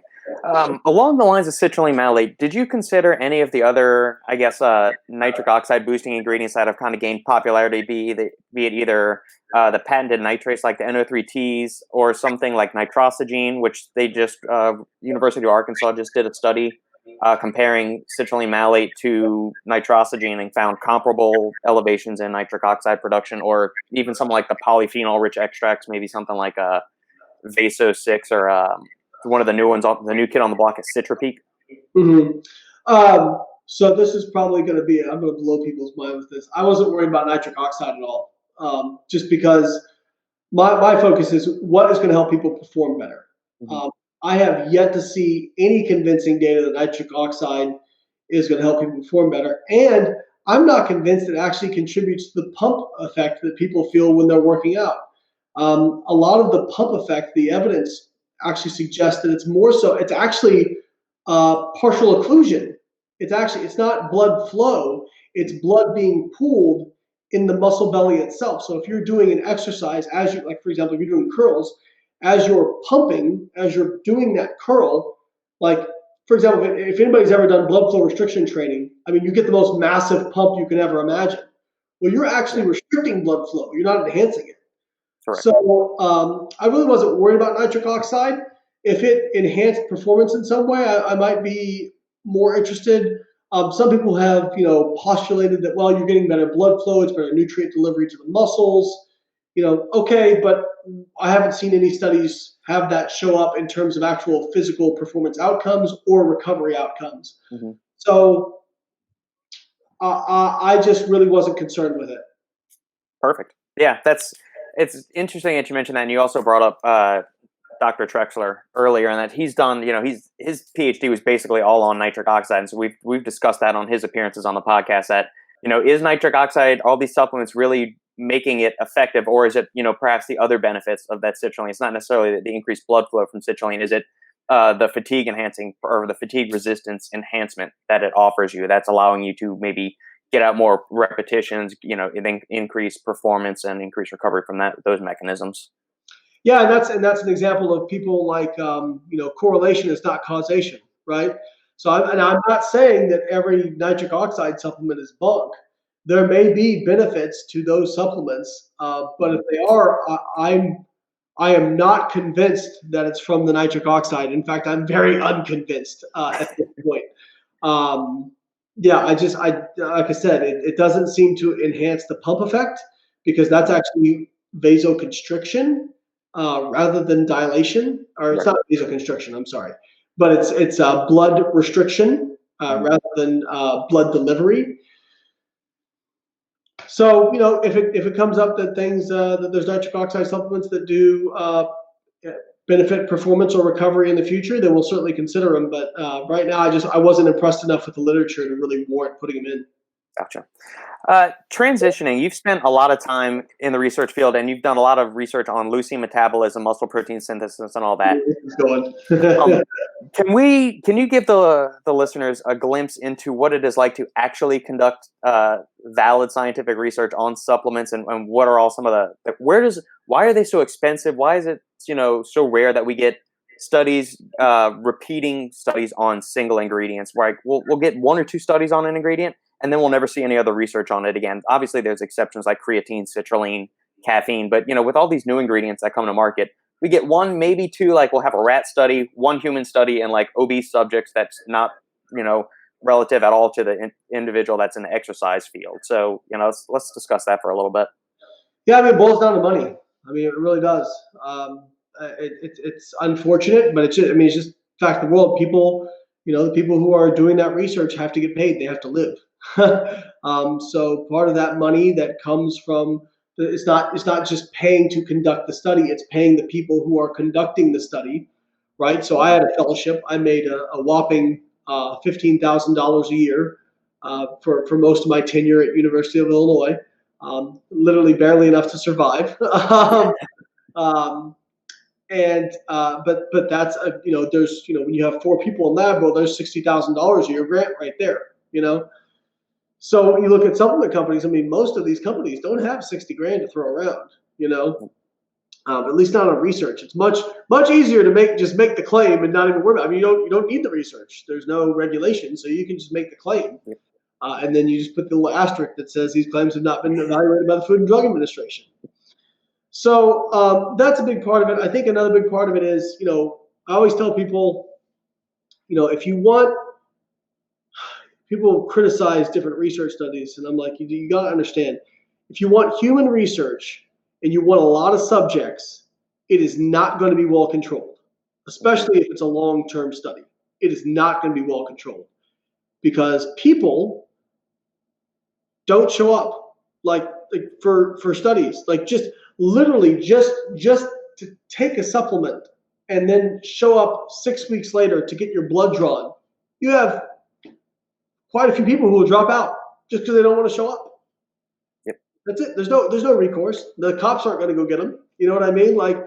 Along the lines of citrulline malate, did you consider any of the other, I guess, nitric oxide boosting ingredients that have kind of gained popularity, be it either the patented nitrates like the NO3Ts or something like nitrosogene, which they just, University of Arkansas just did a study comparing citrulline malate to nitrosogene and found comparable elevations in nitric oxide production, or even something like the polyphenol-rich extracts, maybe something like Vaso 6 or one of the new ones, the new kid on the block is Citropeak. Mm-hmm. So this is probably going to be, I'm going to blow people's mind with this. I wasn't worried about nitric oxide at all, just because my focus is what is going to help people perform better. Mm-hmm. I have yet to see any convincing data that nitric oxide is going to help people perform better. And I'm not convinced it actually contributes to the pump effect that people feel when they're working out. A lot of the pump effect, the evidence actually suggests that it's actually partial occlusion. It's not blood flow, it's blood being pooled in the muscle belly itself. So if you're doing an exercise, like, for example, if you're doing curls, as you're pumping, as you're doing that curl, like, for example, if anybody's ever done blood flow restriction training, I mean, you get the most massive pump you can ever imagine. Well, you're actually restricting blood flow. You're not enhancing it. Correct. So I really wasn't worried about nitric oxide. If it enhanced performance in some way, I might be more interested. Some people have, postulated that, well, you're getting better blood flow, it's better nutrient delivery to the muscles. Okay, but I haven't seen any studies have that show up in terms of actual physical performance outcomes or recovery outcomes. Mm-hmm. So I just really wasn't concerned with it. Perfect. Yeah, it's interesting that you mentioned that, and you also brought up Dr. Trexler earlier, and that he's done, his PhD was basically all on nitric oxide, and so we've discussed that on his appearances on the podcast. That is nitric oxide, all these supplements, really making it effective, or is it perhaps the other benefits of that citrulline? It's not necessarily the increased blood flow from citrulline. Is it the fatigue enhancing or the fatigue resistance enhancement that it offers you that's allowing you to maybe get out more repetitions, increase performance and increase recovery from those mechanisms? Yeah, and that's an example of people like correlation is not causation, right? So I'm not saying that every nitric oxide supplement is bunk. There may be benefits to those supplements, but if they are, I am not convinced that it's from the nitric oxide. In fact, I'm very unconvinced at this point. Like I said, it doesn't seem to enhance the pump effect, because that's actually vasoconstriction rather than dilation. Or it's not vasoconstriction, I'm sorry, but it's blood restriction rather than blood delivery. So if it comes up that that there's nitric oxide supplements that do benefit performance or recovery in the future, then we'll certainly consider them. But right now, I wasn't impressed enough with the literature to really warrant putting them in. Gotcha. Transitioning, you've spent a lot of time in the research field, and you've done a lot of research on leucine metabolism, muscle protein synthesis, and all that. It's going. Um, can you give the listeners a glimpse into what it is like to actually conduct valid scientific research on supplements, and what are all some of why are they so expensive? Why is it so rare that we get studies, repeating studies on single ingredients? Where we'll get one or two studies on an ingredient, and then we'll never see any other research on it again. Obviously, there's exceptions like creatine, citrulline, caffeine, but with all these new ingredients that come to market, we get one, maybe two, like we'll have a rat study, one human study, and like obese subjects that's not, relative at all to the individual that's in the exercise field. So, let's discuss that for a little bit. Yeah, I mean, it boils down to money. I mean, it really does. It's unfortunate, but it's just fact of the world. People, the people who are doing that research have to get paid. They have to live. So part of that money that comes from it's not just paying to conduct the study. It's paying the people who are conducting the study, right? So I had a fellowship. I made a whopping $15,000 a year for most of my tenure at University of Illinois. Literally barely enough to survive. But that's there's when you have 4 people in lab, well, there's $60,000 a year grant right there. So you look at supplement companies. I mean, most of these companies don't have 60 grand to throw around. At least not on research. It's much easier to make the claim and not even worry about it. I mean, you don't need the research. There's no regulation, so you can just make the claim, and then you just put the little asterisk that says these claims have not been evaluated by the Food and Drug Administration. So that's a big part of it. I think another big part of it is, I always tell people, if you want, people criticize different research studies, and I'm like, you got to understand, if you want human research and you want a lot of subjects, it is not going to be well controlled, especially if it's a long-term study. It is not going to be well controlled because people don't show up like for studies, like just literally just to take a supplement and then show up 6 weeks later to get your blood drawn. You have quite a few people who will drop out just because they don't want to show up. Yep. That's it. There's no recourse. The cops aren't going to go get them. You know what I mean? Like,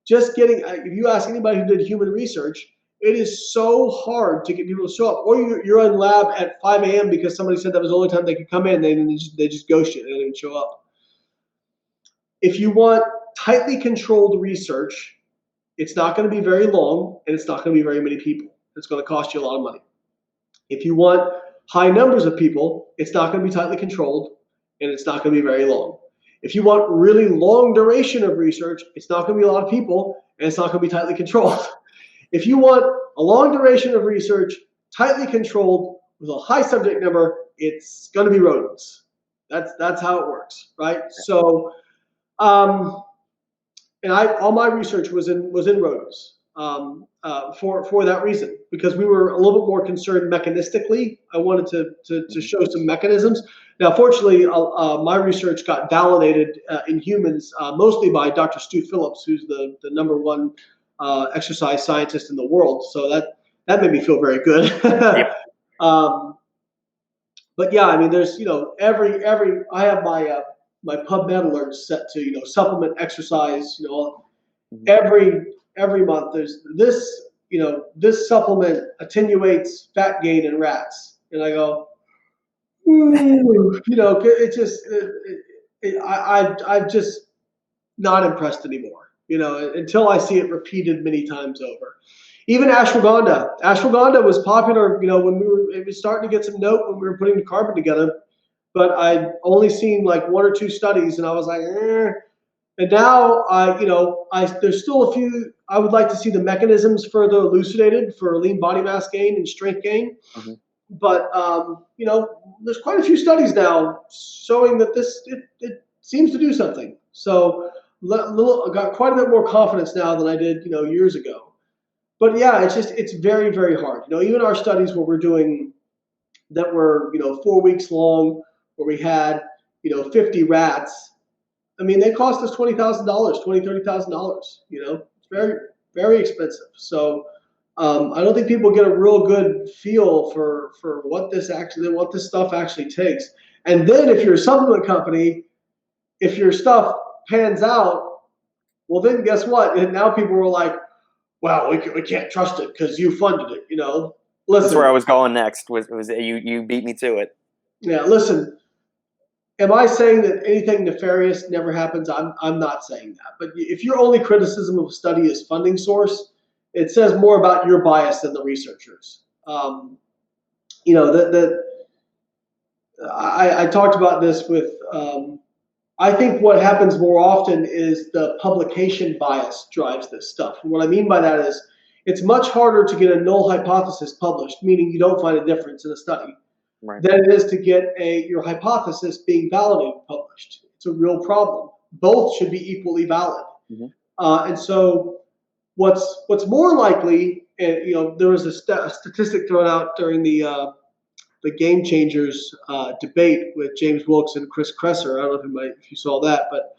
just getting. If you ask anybody who did human research, it is so hard to get people to show up. Or you're in lab at 5 a.m. because somebody said that was the only time they could come in. They just ghost you. They don't even show up. If you want tightly controlled research, it's not going to be very long, and it's not going to be very many people. It's going to cost you a lot of money. If you want high numbers of people, it's not going to be tightly controlled, and it's not going to be very long. If you want really long duration of research, it's not going to be a lot of people, and it's not going to be tightly controlled. If you want a long duration of research, tightly controlled, with a high subject number, it's going to be rodents. That's how it works, right? So, and all my research was in rodents. For that reason, because we were a little bit more concerned mechanistically. I wanted to show some mechanisms. Now, fortunately, my research got validated in humans mostly by Dr. Stu Phillips, who's the number one exercise scientist in the world. So that made me feel very good. Yep. But yeah, I mean, there's I have my PubMed alerts set to supplement, exercise. Every month there's this supplement attenuates fat gain in rats, and I go, it's just I'm just not impressed anymore, until I see it repeated many times over. Even ashwagandha was popular, when it was starting to get some note when we were putting the carbon together, but I'd only seen like 1 or 2 studies, and I was like, And now there's still a few. I would like to see the mechanisms further elucidated for lean body mass gain and strength gain. Mm-hmm. But there's quite a few studies now showing that it seems to do something. So I got quite a bit more confidence now than I did years ago. But yeah, it's very, very hard. Even our studies where we're doing that were 4 weeks long, where we had 50 rats. I mean, they cost us $20,000, $30,000. It's very, very expensive. So I don't think people get a real good feel for what this stuff actually takes. And then if you're a supplement company, if your stuff pans out, well, then guess what? And now people were like, "Well, we can't trust it because you funded it." Listen. That's where I was going next. Was you beat me to it? Yeah, listen. Am I saying that anything nefarious never happens? I'm not saying that. But if your only criticism of a study is funding source, it says more about your bias than the researchers. I talked about this with. I think what happens more often is the publication bias drives this stuff. And what I mean by that is it's much harder to get a null hypothesis published, meaning you don't find a difference in a study, right, than it is to get your hypothesis being validated published. It's a real problem. Both should be equally valid. Mm-hmm. And so what's more likely, there was a statistic thrown out during the Game Changers debate with James Wilkes and Chris Kresser. I don't know if you saw that, but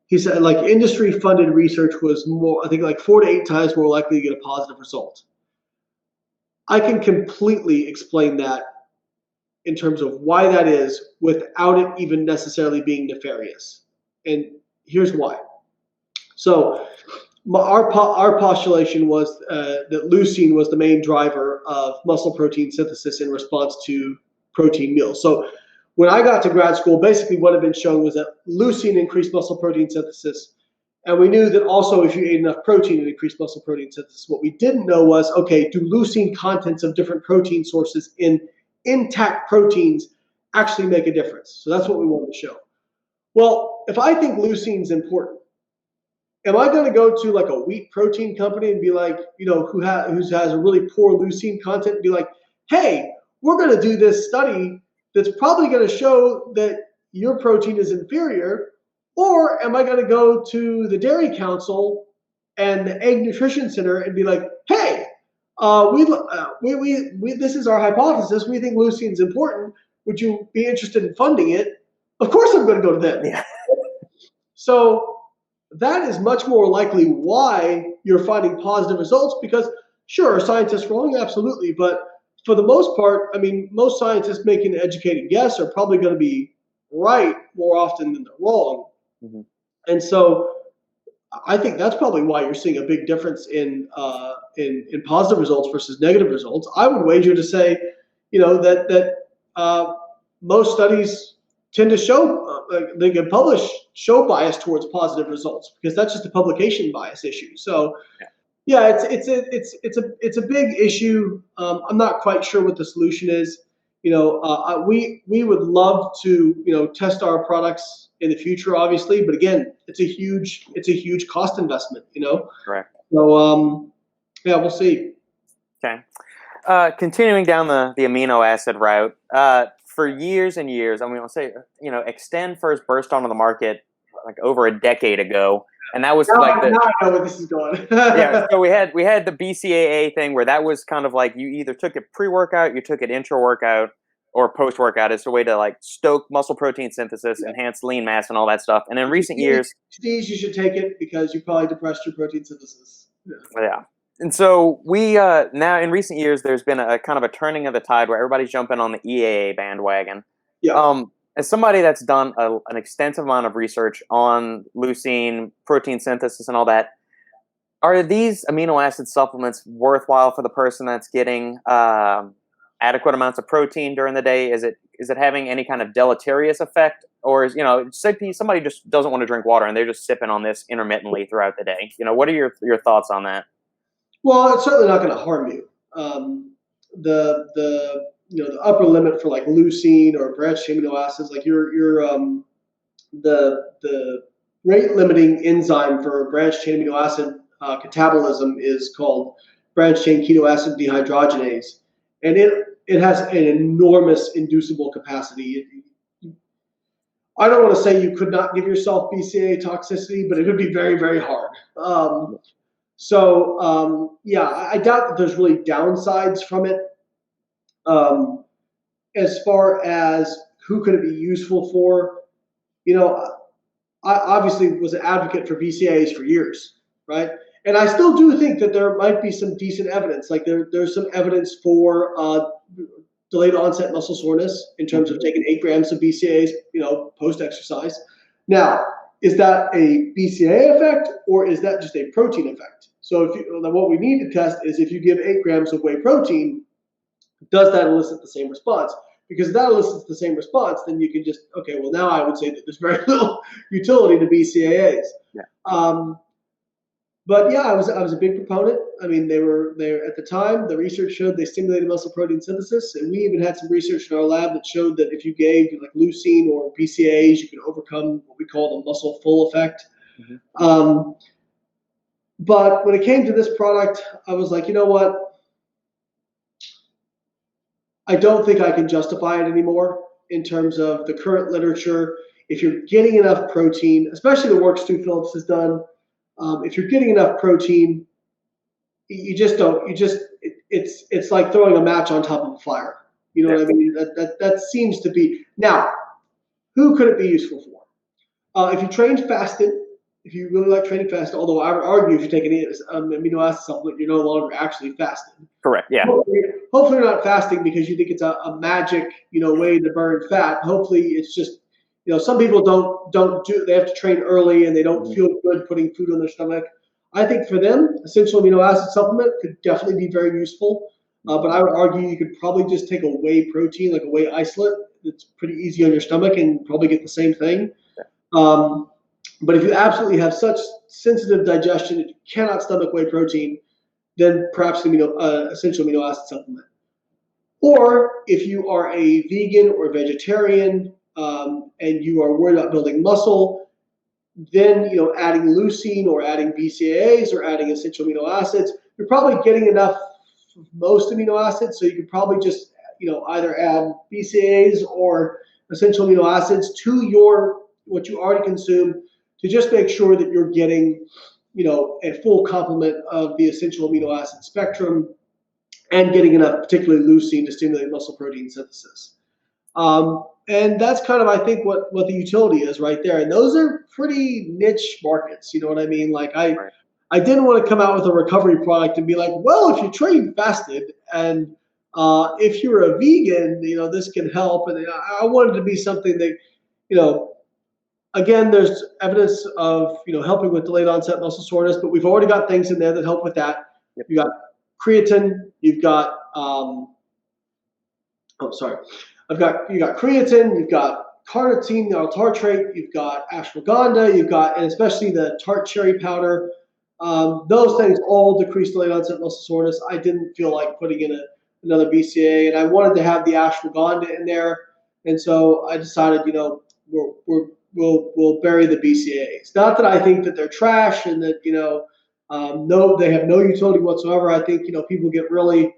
he said like industry-funded research was more, I think like 4 to 8 times more likely to get a positive result. I can completely explain that in terms of why that is without it even necessarily being nefarious. And here's why. So our postulation was that leucine was the main driver of muscle protein synthesis in response to protein meals. So when I got to grad school, basically what had been shown was that leucine increased muscle protein synthesis. And we knew that also if you ate enough protein, it increased muscle protein synthesis. What we didn't know was, okay, do leucine contents of different protein sources in intact proteins actually make a difference? So that's what we wanted to show. Well, if I think leucine is important, am I going to go to like a wheat protein company and be like, who has a really poor leucine content and be like, hey, we're going to do this study that's probably going to show that your protein is inferior? Or am I going to go to the Dairy Council and the Egg Nutrition Center and be like, hey, this is our hypothesis. We think leucine is important. Would you be interested in funding it? Of course I'm going to go to them. Yeah. So that is much more likely why you're finding positive results, because sure, are scientists wrong? Absolutely. But for the most part, I mean, most scientists making an educated guess are probably going to be right more often than they're wrong. Mm-hmm. And so I think that's probably why you're seeing a big difference in positive results versus negative results. I would wager to say, that most studies tend to show they can show bias towards positive results, because that's just a publication bias issue. So yeah, it's a big issue. I'm not quite sure what the solution is. We would love to test our products in the future, obviously, but again, it's a huge cost investment. Correct. So yeah, we'll see. Okay. Continuing down the amino acid route, for years and years, I mean, I'll say, Extend first burst onto the market like over a decade ago, and that was now I know where this is going. Yeah. So we had the BCAA thing where that was kind of like you either took it pre-workout, you took it intra-workout, or post-workout. It's a way to like stoke muscle protein synthesis, enhance lean mass, and all that stuff. And in recent years, you should take it because you probably depressed your protein synthesis. Yeah. And so we now in recent years, there's been a kind of a turning of the tide where everybody's jumping on the EAA bandwagon. Yeah. As somebody that's done an extensive amount of research on leucine, protein synthesis, and all that, are these amino acid supplements worthwhile for the person that's getting adequate amounts of protein during the day? Is it having any kind of deleterious effect, or is somebody just doesn't want to drink water and they're just sipping on this intermittently throughout the day? What are your thoughts on that? Well, it's certainly not going to harm you. The upper limit for like leucine or branched amino acids, like the rate limiting enzyme for branched chain amino acid catabolism is called branched chain keto acid dehydrogenase, and it has an enormous inducible capacity. I don't want to say you could not give yourself BCAA toxicity, but it would be very, very hard. I doubt that there's really downsides from it. As far as who could it be useful for, I obviously was an advocate for BCAAs for years, right? And I still do think that there might be some decent evidence. Like there's some evidence for delayed onset muscle soreness in terms of taking 8 grams of BCAAs, post exercise. Now, is that a BCAA effect or is that just a protein effect? So what we need to test is if you give 8 grams of whey protein, does that elicit the same response? Because if that elicits the same response, then you can just, okay, well, now I would say that there's very little utility to BCAAs. Yeah. But yeah, I was a big proponent. I mean, they were at the time. The research showed they stimulated muscle protein synthesis, and we even had some research in our lab that showed that if you gave like leucine or BCAAs, you could overcome what we call the muscle full effect. Mm-hmm. But when it came to this product, I was like, you know what? I don't think I can justify it anymore in terms of the current literature. If you're getting enough protein, especially the work Stu Phillips has done, if you're getting enough protein, you just don't. It's like throwing a match on top of a fire. You know what I mean? That seems to be. Now, who could it be useful for? If you trained fasted, if you really like training fasted, although I would argue if you take any amino acid supplement, you're no longer actually fasting. Correct. Yeah. Hopefully you're not fasting because you think it's a magic way to burn fat. Hopefully it's just some people they have to train early and they don't feel good putting food on their stomach. I think for them, essential amino acid supplement could definitely be very useful. But I would argue you could probably just take a whey protein, like a whey isolate. It's pretty easy on your stomach and probably get the same thing. But if you absolutely have such sensitive digestion that you cannot stomach whey protein, then perhaps essential amino acid supplement. Or if you are a vegan or vegetarian and you are worried about building muscle, then adding leucine or adding BCAAs or adding essential amino acids, you're probably getting enough of most amino acids, so you could probably just either add BCAAs or essential amino acids to what you already consume to just make sure that you're getting a full complement of the essential amino acid spectrum and getting enough, particularly leucine, to stimulate muscle protein synthesis. And that's kind of, I think, what the utility is right there. And those are pretty niche markets. You know what I mean? Like I didn't want to come out with a recovery product and be like, well, if you train fasted and if you're a vegan, this can help. And I wanted to be something that, again, there's evidence of helping with delayed onset muscle soreness, but we've already got things in there that help with that. Yep. You got creatine, you've got you got creatine, you've got carnitine, L-tartrate, you've got ashwagandha, and especially the tart cherry powder. Those things all decrease delayed onset muscle soreness. I didn't feel like putting in another BCAA, and I wanted to have the ashwagandha in there, and so I decided, we'll bury the BCAAs. Not that I think that they're trash and that they have no utility whatsoever. I think people get really,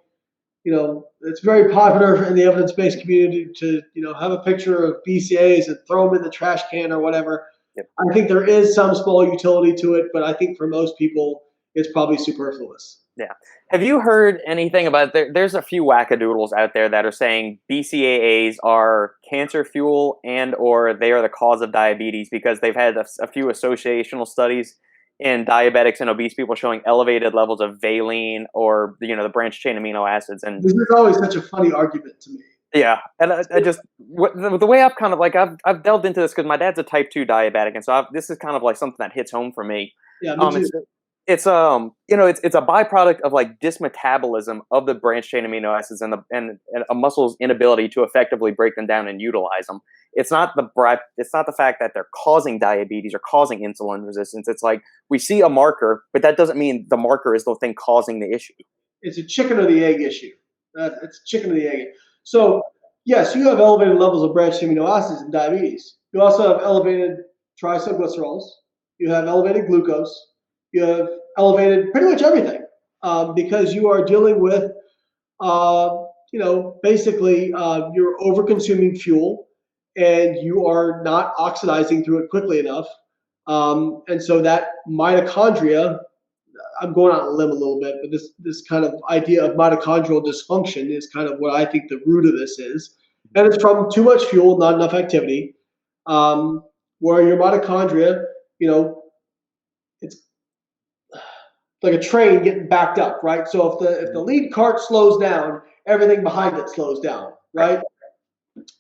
it's very popular in the evidence-based community to have a picture of BCAAs and throw them in the trash can or whatever. Yep. I think there is some small utility to it, but I think for most people it's probably superfluous. Yeah. Have you heard anything about there's a few wackadoodles out there that are saying BCAAs are cancer fuel and or they are the cause of diabetes because they've had a few associational studies in diabetics and obese people showing elevated levels of valine or the branched chain amino acids. And this is always such a funny argument to me. Yeah, and I just the way I've kind of like I've delved into this because my dad's a type 2 diabetic, and so this is kind of like something that hits home for me. Yeah, me too. It's it's a byproduct of like dysmetabolism of the branched chain amino acids and a muscle's inability to effectively break them down and utilize them. It's not the fact that they're causing diabetes or causing insulin resistance. It's like we see a marker, but that doesn't mean the marker is the thing causing the issue. It's a chicken or the egg issue. It's chicken or the egg. So yes, you have elevated levels of branched amino acids in diabetes. You also have elevated triglycerols. You have elevated glucose. You have elevated pretty much everything because you are dealing with, basically you're over-consuming fuel and you are not oxidizing through it quickly enough. And so that mitochondria, I'm going out on a limb a little bit, but this kind of idea of mitochondrial dysfunction is kind of what I think the root of this is. And it's from too much fuel, not enough activity, where your mitochondria, like a train getting backed up, right? So if the lead cart slows down, everything behind it slows down, right?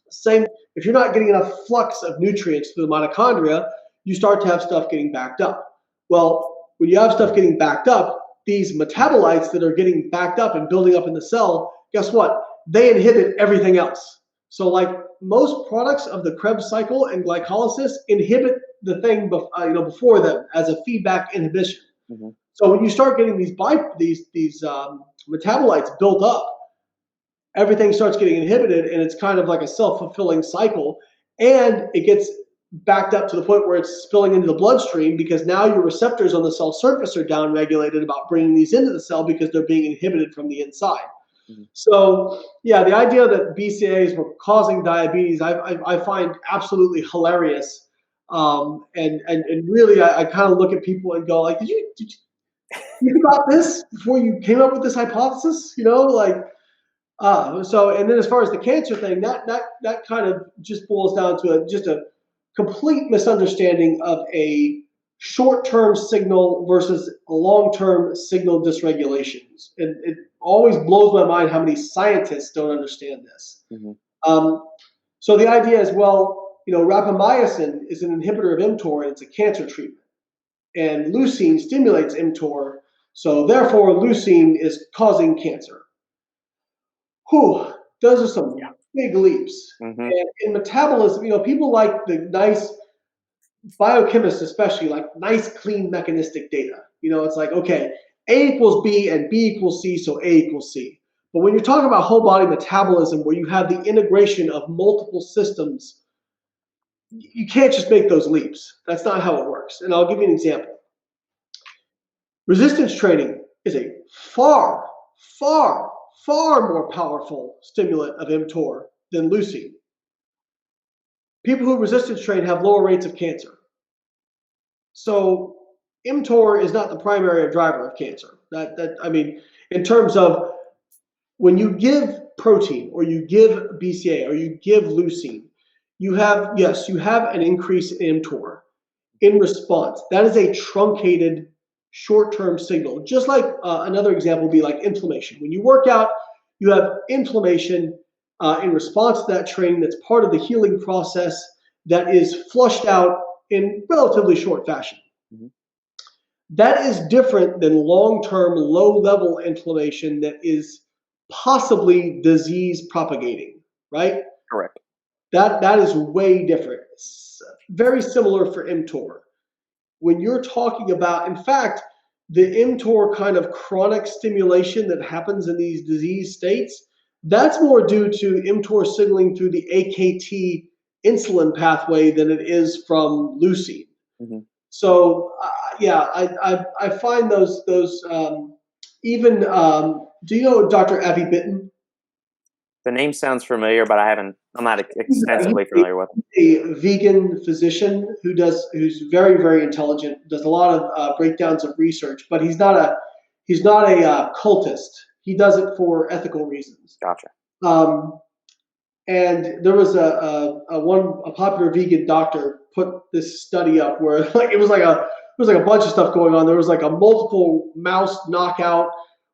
Same, if you're not getting enough flux of nutrients through the mitochondria, you start to have stuff getting backed up. Well, when you have stuff getting backed up, these metabolites that are getting backed up and building up in the cell, guess what? They inhibit everything else. So like most products of the Krebs cycle and glycolysis inhibit the thing before them as a feedback inhibition. Mm-hmm. So when you start getting these metabolites built up, everything starts getting inhibited, and it's kind of like a self-fulfilling cycle, and it gets backed up to the point where it's spilling into the bloodstream because now your receptors on the cell surface are downregulated about bringing these into the cell because they're being inhibited from the inside. Mm-hmm. So yeah, the idea that BCAAs were causing diabetes, I find absolutely hilarious. And really, I kind of look at people and go like, did you thought this before you came up with this hypothesis? So, and then as far as the cancer thing, that kind of just boils down to just a complete misunderstanding of a short-term signal versus a long-term signal dysregulations. And it always blows my mind how many scientists don't understand this. Mm-hmm. So the idea is, rapamycin is an inhibitor of mTOR, and it's a cancer treatment. And leucine stimulates mTOR, so therefore leucine is causing cancer. Whew, those are some big leaps. Mm-hmm. And in metabolism, people like the nice biochemists, especially like nice, clean mechanistic data. It's like, okay, A equals B and B equals C, so A equals C. But when you're talking about whole body metabolism, where you have the integration of multiple systems, you can't just make those leaps. That's not how it works. And I'll give you an example. Resistance training is a far, far, far more powerful stimulant of mTOR than leucine. People who resistance train have lower rates of cancer. So mTOR is not the primary driver of cancer. In terms of when you give protein or you give BCAA or you give leucine, you have an increase in mTOR in response. That is a truncated short-term signal. Just like another example would be like inflammation. When you work out, you have inflammation in response to that training that's part of the healing process that is flushed out in relatively short fashion. Mm-hmm. That is different than long-term low-level inflammation that is possibly disease propagating, right? Correct. That is way different. It's very similar for mTOR. When you're talking about, in fact, the mTOR kind of chronic stimulation that happens in these disease states, that's more due to mTOR signaling through the AKT insulin pathway than it is from leucine. Mm-hmm. So, I find those even. Do you know Dr. Avi Bitton? The name sounds familiar, but I'm not extensively familiar with him. A vegan physician who's very, very intelligent, does a lot of breakdowns of research, but he's not a cultist. He does it for ethical reasons. Gotcha. And there was a popular vegan doctor put this study up where it was like a bunch of stuff going on. There was like a multiple mouse knockout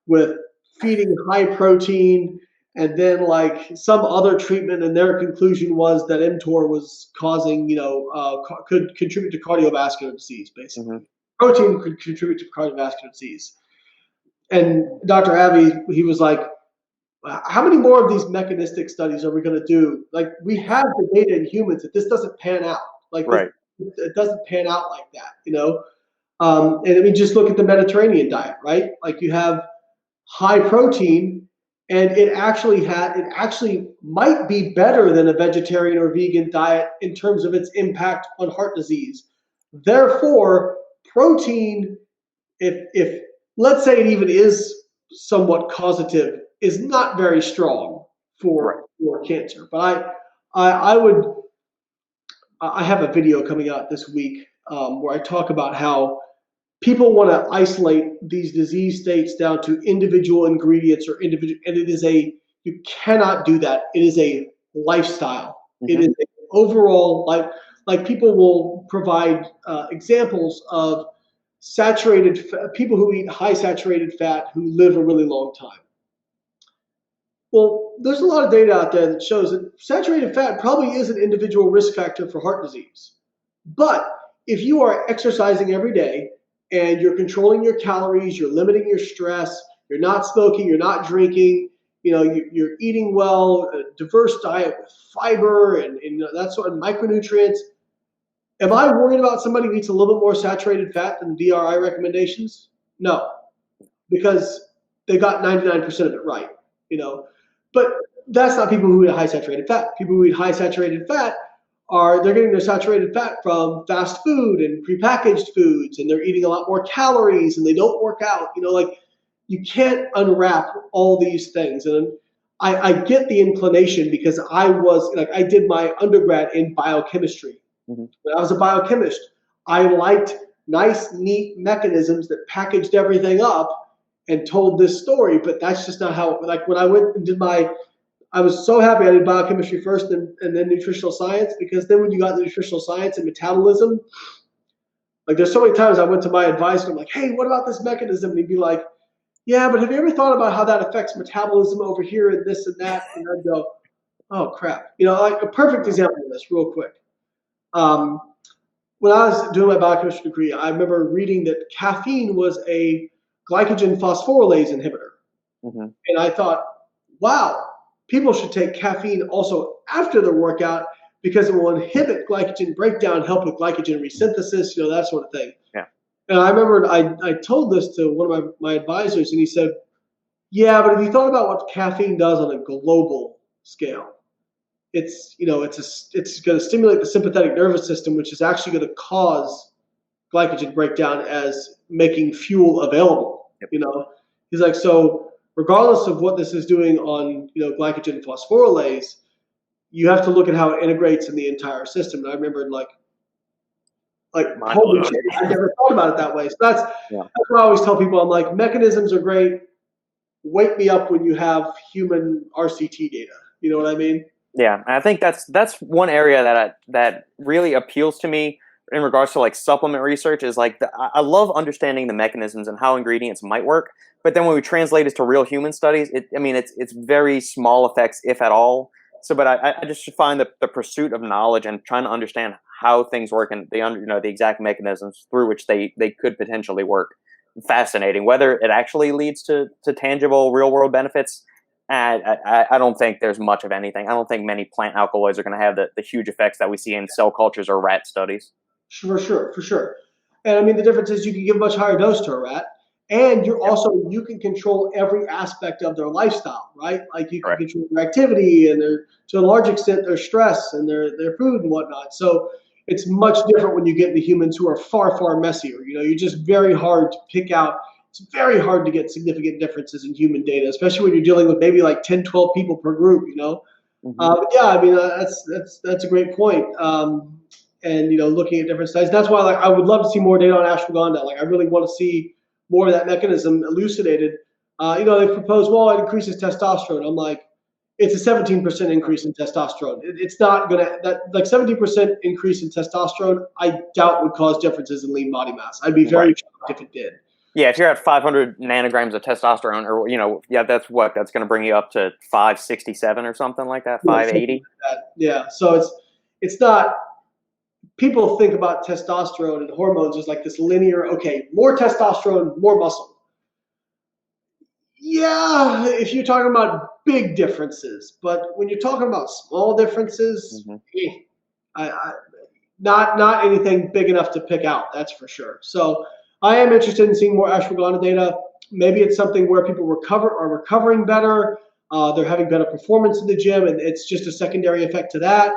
with feeding high protein, and then like some other treatment, and their conclusion was that mTOR was causing, could contribute to cardiovascular disease, basically. Mm-hmm. Protein could contribute to cardiovascular disease. And Dr. Avi, he was like, how many more of these mechanistic studies are we going to do? Like, we have the data in humans that this doesn't pan out. Like, right. It doesn't pan out like that, And just look at the Mediterranean diet, right? Like, you have high protein, and it actually might be better than a vegetarian or vegan diet in terms of its impact on heart disease. Therefore, protein, if let's say it even is somewhat causative, is not very strong for cancer. But I have a video coming out this week where I talk about how people want to isolate these disease states down to individual ingredients and you cannot do that. It is a lifestyle. Mm-hmm. It is an overall, like people will provide examples of people who eat high saturated fat who live a really long time. Well, there's a lot of data out there that shows that saturated fat probably is an individual risk factor for heart disease. But if you are exercising every day and you're controlling your calories, you're limiting your stress, you're not smoking, you're not drinking, you're eating well, a diverse diet with fiber and that sort of micronutrients. Am I worried about somebody who eats a little bit more saturated fat than the DRI recommendations? No, because they got 99% of it right, But that's not people who eat high saturated fat. People who eat high saturated fat they're getting their saturated fat from fast food and prepackaged foods, and they're eating a lot more calories, and they don't work out. You can't unwrap all these things. And I get the inclination because I did my undergrad in biochemistry. Mm-hmm. When I was a biochemist, I liked nice, neat mechanisms that packaged everything up and told this story, but that's just not how, when I went and did I was so happy I did biochemistry first and then nutritional science, because then when you got the nutritional science and metabolism, there's so many times I went to my advisor, I'm like, hey, what about this mechanism? And he'd be like, yeah, but have you ever thought about how that affects metabolism over here and this and that? And I'd go, oh, crap. A perfect example of this real quick. When I was doing my biochemistry degree, I remember reading that caffeine was a glycogen phosphorylase inhibitor. Mm-hmm. And I thought, wow, people should take caffeine also after their workout because it will inhibit glycogen breakdown, help with glycogen resynthesis, that sort of thing. Yeah. And I remember I told this to one of my advisors, and he said, yeah, but have you thought about what caffeine does on a global scale? It's going to stimulate the sympathetic nervous system, which is actually going to cause glycogen breakdown as making fuel available. Yep. He's like, so regardless of what this is doing on glycogen phosphorylase, you have to look at how it integrates in the entire system. And I remember holy shit, I never thought about it that way. So that's what I always tell people. I'm like, mechanisms are great. Wake me up when you have human RCT data. You know what I mean? Yeah, I think that's one area that really appeals to me in regards to supplement research is I love understanding the mechanisms and how ingredients might work. But then when we translate it to real human studies, it's very small effects, if at all. So, but I just find the pursuit of knowledge and trying to understand how things work and the exact mechanisms through which they could potentially work fascinating. Whether it actually leads to tangible real world benefits, I don't think there's much of anything. I don't think many plant alkaloids are going to have the huge effects that we see in cell cultures or rat studies. For sure. And the difference is you can give a much higher dose to a rat, and you can control every aspect of their lifestyle, right? You can control their activity and to a large extent their stress and their food and whatnot. So it's much different when you get into humans who are far, far messier. You're just very hard to pick out. It's very hard to get significant differences in human data, especially when you're dealing with maybe 10, 12 people per group, Mm-hmm. That's a great point. And looking at different studies. That's why I would love to see more data on ashwagandha. I really want to see more of that mechanism elucidated. They propose, well, it increases testosterone. I'm like, it's a 17% increase in testosterone. It's not going to, 17% increase in testosterone, I doubt would cause differences in lean body mass. I'd be very shocked if it did. Yeah, if you're at 500 nanograms of testosterone, or that's going to bring you up to 567 or something like that, 580. Yeah, so it's not. People think about testosterone and hormones as this linear. Okay, more testosterone, more muscle. Yeah, if you're talking about big differences, but when you're talking about small differences, mm-hmm. Not anything big enough to pick out. That's for sure. So I am interested in seeing more ashwagandha data. Maybe it's something where people are recovering better. They're having better performance in the gym, and it's just a secondary effect to that.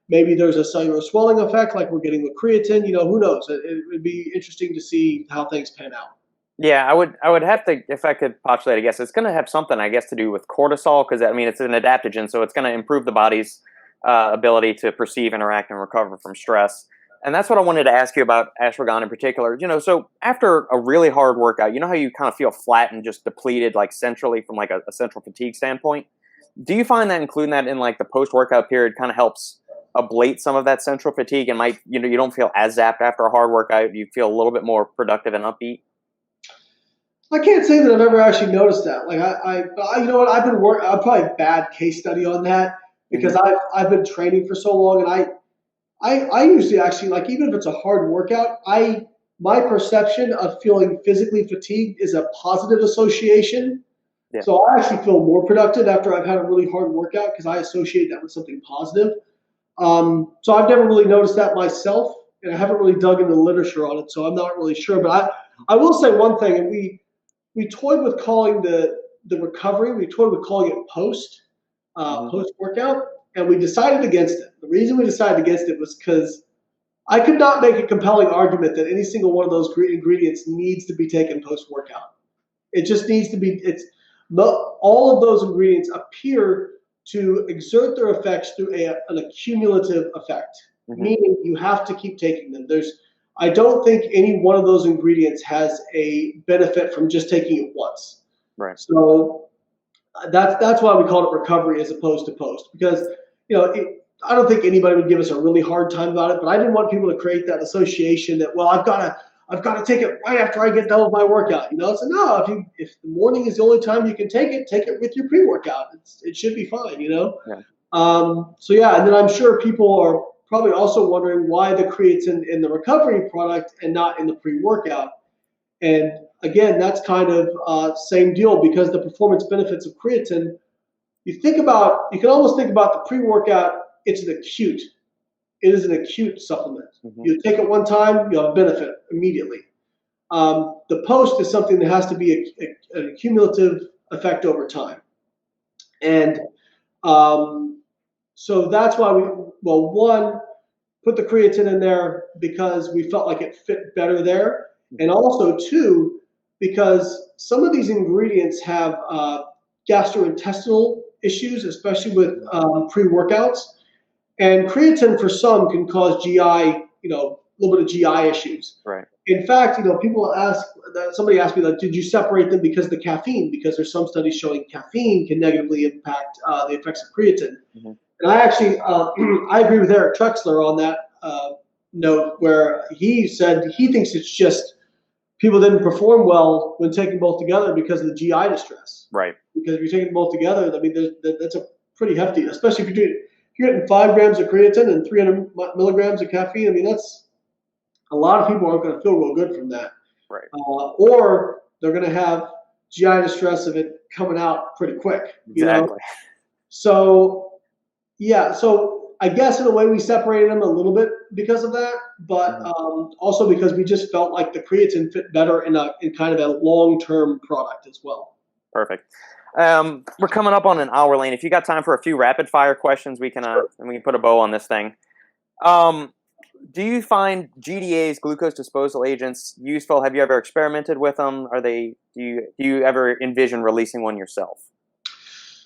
Maybe there's a cellular swelling effect like we're getting with creatine. Who knows? It would be interesting to see how things pan out. Yeah, I would have to, if I could postulate, I guess it's going to have something, to do with cortisol, because it's an adaptogen, so it's going to improve the body's ability to perceive, interact, and recover from stress. And that's what I wanted to ask you about ashwagandha in particular. So after a really hard workout, how you kind of feel flat and just depleted, centrally from a central fatigue standpoint. Do you find that including that in the post-workout period kind of helps ablate some of that central fatigue and might, you don't feel as zapped after a hard workout. You feel a little bit more productive and upbeat. I can't say that I've ever actually noticed that. Like you know what? I'm probably a bad case study on that because I've been training for so long, and I usually actually, like, even if it's a hard workout, my perception of feeling physically fatigued is a positive association. Yeah. So I actually feel more productive after I've had a really hard workout because I associate that with something positive. So I've never really noticed that myself, and I haven't really dug into the literature on it, so I'm not really sure. But I will say one thing, and we toyed with calling the recovery, we toyed with calling it post-workout, and we decided against it. The reason we decided against it was because I could not make a compelling argument that any single one of those ingredients needs to be taken post-workout. It just needs to be, all of those ingredients appear to exert their effects through an accumulative effect, meaning you have to keep taking them. I don't think any one of those ingredients has a benefit from just taking it once. Right. So that's why we call it recovery as opposed to post, because I don't think anybody would give us a really hard time about it, but I didn't want people to create that association that, well, I've got to take it right after I get done with my workout. So no, if the morning is the only time you can take it with your pre-workout. It should be fine. Yeah. So yeah, and then I'm sure people are probably also wondering why the creatine in the recovery product and not in the pre-workout. And again, that's kind of same deal, because the performance benefits of creatine, you can almost think about the pre-workout. It is an acute supplement. You take it one time, you'll have benefit immediately. The post is something that has to be an accumulative effect over time. And so that's why one, put the creatine in there because we felt like it fit better there. And also, two, because some of these ingredients have gastrointestinal issues, especially with pre-workouts. And creatine for some can cause GI, a little bit of GI issues. Right. In fact, somebody asked me, like, did you separate them because of the caffeine? Because there's some studies showing caffeine can negatively impact the effects of creatine. And I actually, I agree with Eric Trexler on that note, where he said he thinks it's just people didn't perform well when taking both together because of the GI distress. Right. Because if you're taking both together, I mean, that's a pretty hefty, especially if you're getting 5 grams of creatine and 300 milligrams of caffeine. I mean, that's a lot of people aren't going to feel real good from that. Right. Or they're going to have GI distress of it coming out pretty quick. Exactly. So, yeah. So I guess in a way we separated them a little bit because of that, but also because we just felt like the creatine fit better in kind of a long-term product as well. Perfect. We're coming up on an hour, Layne. If you got time for a few rapid fire questions, we can put a bow on this thing. Do you find GDAs, glucose disposal agents, useful? Have you ever experimented with them? Do you ever envision releasing one yourself?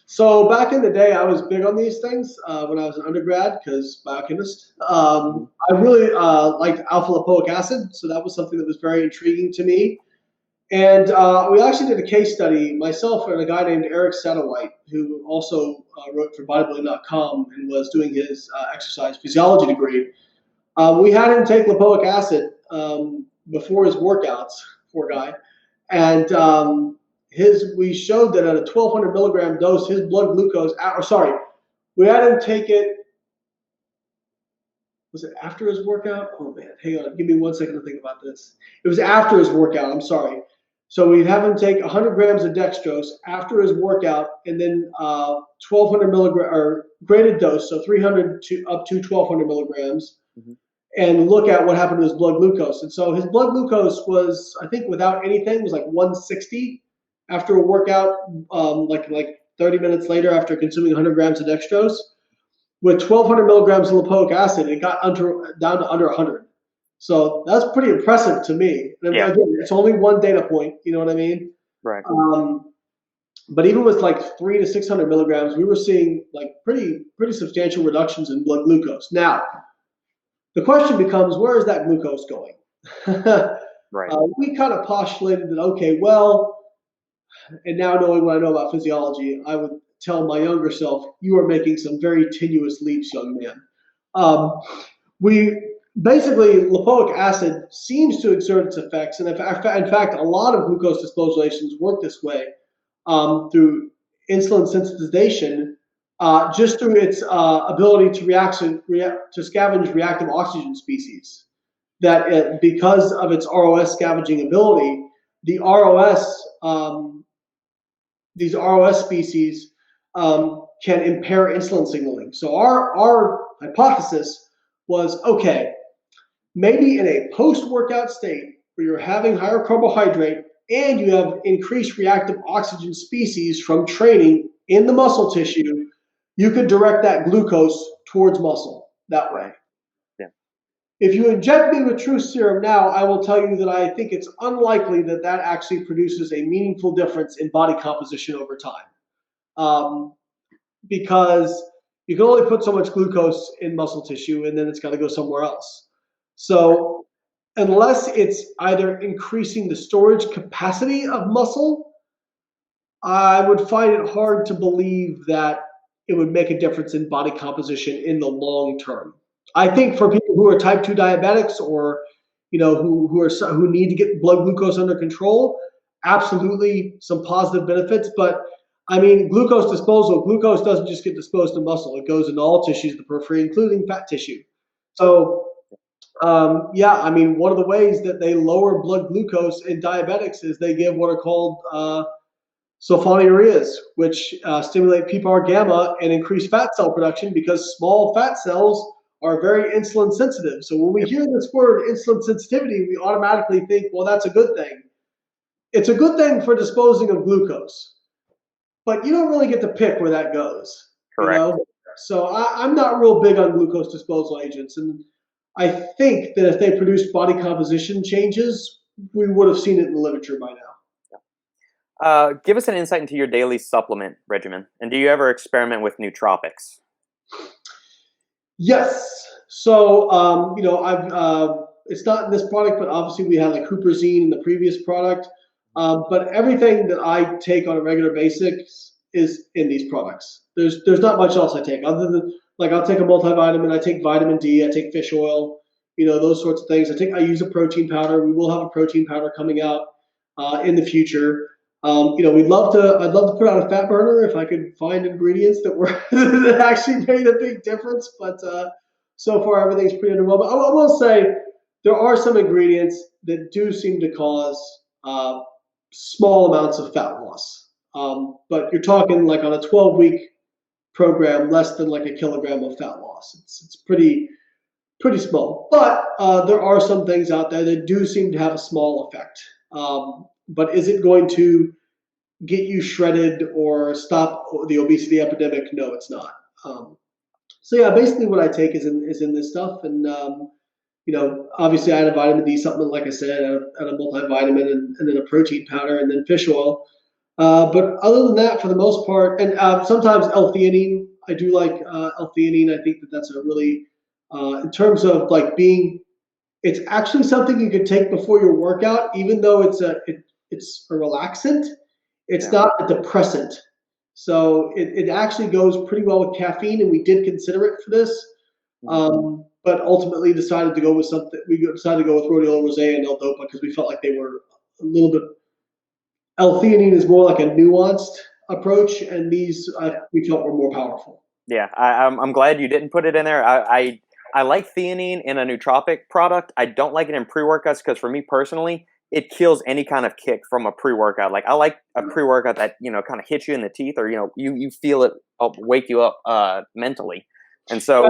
So back in the day, I was big on these things when I was an undergrad, because biochemist. I really liked alpha lipoic acid, so that was something that was very intriguing to me. And we actually did a case study, myself and a guy named Eric Satterwhite, who also wrote for bodybuilder.com and was doing his exercise physiology degree. We had him take lipoic acid before his workouts, poor guy. And we showed that at a 1,200 milligram dose, his blood glucose, we had him take it, was it after his workout? Oh man, hang on, give me 1 second to think about this. It was after his workout, I'm sorry. So we'd have him take 100 grams of dextrose after his workout, and then 1,200 milligram or graded dose, so 300 to up to 1,200 milligrams, and look at what happened to his blood glucose. And so his blood glucose was, I think, without anything, was like 160 after a workout, like 30 minutes later after consuming 100 grams of dextrose. With 1,200 milligrams of lipoic acid, it got down to under 100. So that's pretty impressive to me. And again, it's only one data point, you know what I mean? Right. But even with like 300 to 600 milligrams, we were seeing like pretty substantial reductions in blood glucose. Now, the question becomes, where is that glucose going? Right. We kind of postulated that, okay, well, and now knowing what I know about physiology, I would tell my younger self, you are making some very tenuous leaps, young man. We basically, lipoic acid seems to exert its effects, and in fact, a lot of glucose disposal agents work this way through insulin sensitization, just through its ability to scavenge reactive oxygen species. That because of its ROS scavenging ability, the these ROS species can impair insulin signaling. So our hypothesis was, okay, maybe in a post-workout state where you're having higher carbohydrate and you have increased reactive oxygen species from training in the muscle tissue, you could direct that glucose towards muscle that way. Yeah. If you inject me with true serum now, I will tell you that I think it's unlikely that that actually produces a meaningful difference in body composition over time. Because you can only put so much glucose in muscle tissue and then it's got to go somewhere else. So unless it's either increasing the storage capacity of muscle, I would find it hard to believe that it would make a difference in body composition in the long term. I think for people who are type 2 diabetics or who need to get blood glucose under control, absolutely some positive benefits. But I mean, glucose doesn't just get disposed to muscle. It goes into all tissues of the periphery, including fat tissue. So I mean, one of the ways that they lower blood glucose in diabetics is they give what are called sulfonylureas, which stimulate PPAR gamma and increase fat cell production because small fat cells are very insulin sensitive. So when we hear this word insulin sensitivity, we automatically think, well, that's a good thing. It's a good thing for disposing of glucose, but you don't really get to pick where that goes. Correct. So I'm not real big on glucose disposal agents. And I think that if they produced body composition changes, we would have seen it in the literature by now. Give us an insight into your daily supplement regimen. And do you ever experiment with nootropics? Yes. So, it's not in this product, but obviously we had like huperzine in the previous product. But everything that I take on a regular basis is in these products. There's not much else I take other than, like, I'll take a multivitamin, I take vitamin D, I take fish oil, those sorts of things. I use a protein powder. We will have a protein powder coming out in the future. I'd love to put out a fat burner if I could find ingredients that actually made a big difference. But so far everything's pretty underwhelming. I will say there are some ingredients that do seem to cause small amounts of fat loss. But you're talking like on a 12-week program, less than like a kilogram of fat loss. It's pretty small. But there are some things out there that do seem to have a small effect. But is it going to get you shredded or stop the obesity epidemic? No, it's not. So yeah, basically what I take is in this stuff. And obviously I had a vitamin D supplement, like I said, and a multivitamin, and then a protein powder, and then fish oil. But other than that, for the most part, and sometimes L-theanine, I do like L-theanine. I think that's a really, in terms of like it's actually something you could take before your workout, even though it's a relaxant. It's not a depressant. So it actually goes pretty well with caffeine, and we did consider it for this. But ultimately decided to go with Rhodiola rosea and L-dopa because we felt like they were a little bit. L-theanine is more like a nuanced approach, and these we felt were more powerful. Yeah, I'm glad you didn't put it in there. I like theanine in a nootropic product. I don't like it in pre-workouts because for me personally, it kills any kind of kick from a pre-workout. Like I like a pre-workout that kind of hits you in the teeth, or you feel it wake you up mentally. And so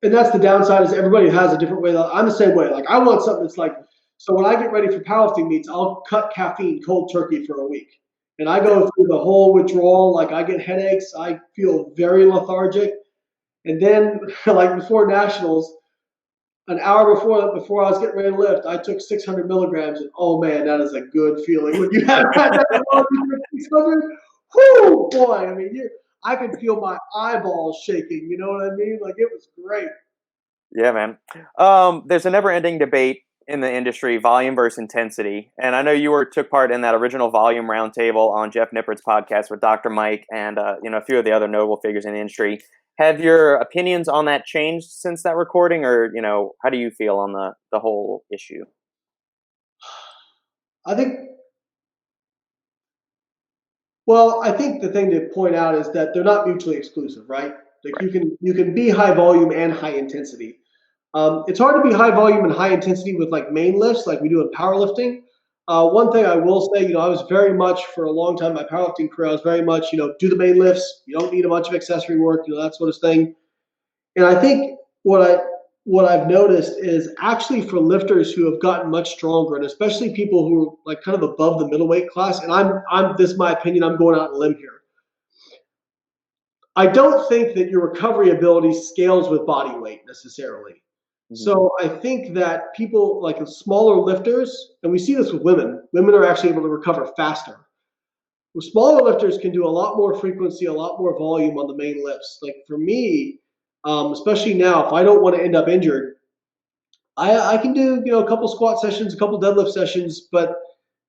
and that's the downside, is everybody has a different way. I'm the same way. Like I want something that's like, so when I get ready for powerlifting meets, I'll cut caffeine cold turkey for a week. And I go through the whole withdrawal. Like I get headaches. I feel very lethargic. And then like before nationals, an hour before I was getting ready to lift, I took 600 milligrams. And oh man, that is a good feeling. When you have that 600, whoo, boy. I mean, I could feel my eyeballs shaking. You know what I mean? Like it was great. Yeah, man. There's a never-ending debate in the industry, volume versus intensity. And I know you took part in that original volume roundtable on Jeff Nippert's podcast with Dr. Mike and a few of the other notable figures in the industry. Have your opinions on that changed since that recording, or how do you feel on the whole issue? I think the thing to point out is that they're not mutually exclusive, right? Like you can be high volume and high intensity. It's hard to be high volume and high intensity with like main lifts like we do in powerlifting. One thing I will say, I was very much for a long time, my powerlifting career, I was very much, do the main lifts. You don't need a bunch of accessory work, that sort of thing. And I think what I've noticed is actually for lifters who have gotten much stronger, and especially people who are like kind of above the middleweight class, and this is my opinion, I'm going out on a limb here. I don't think that your recovery ability scales with body weight necessarily. Mm-hmm. So I think that people like smaller lifters, and we see this with women are actually able to recover faster. Well, smaller lifters can do a lot more frequency, a lot more volume on the main lifts. Like for me, especially now, if I don't want to end up injured, I can do a couple squat sessions, a couple deadlift sessions, but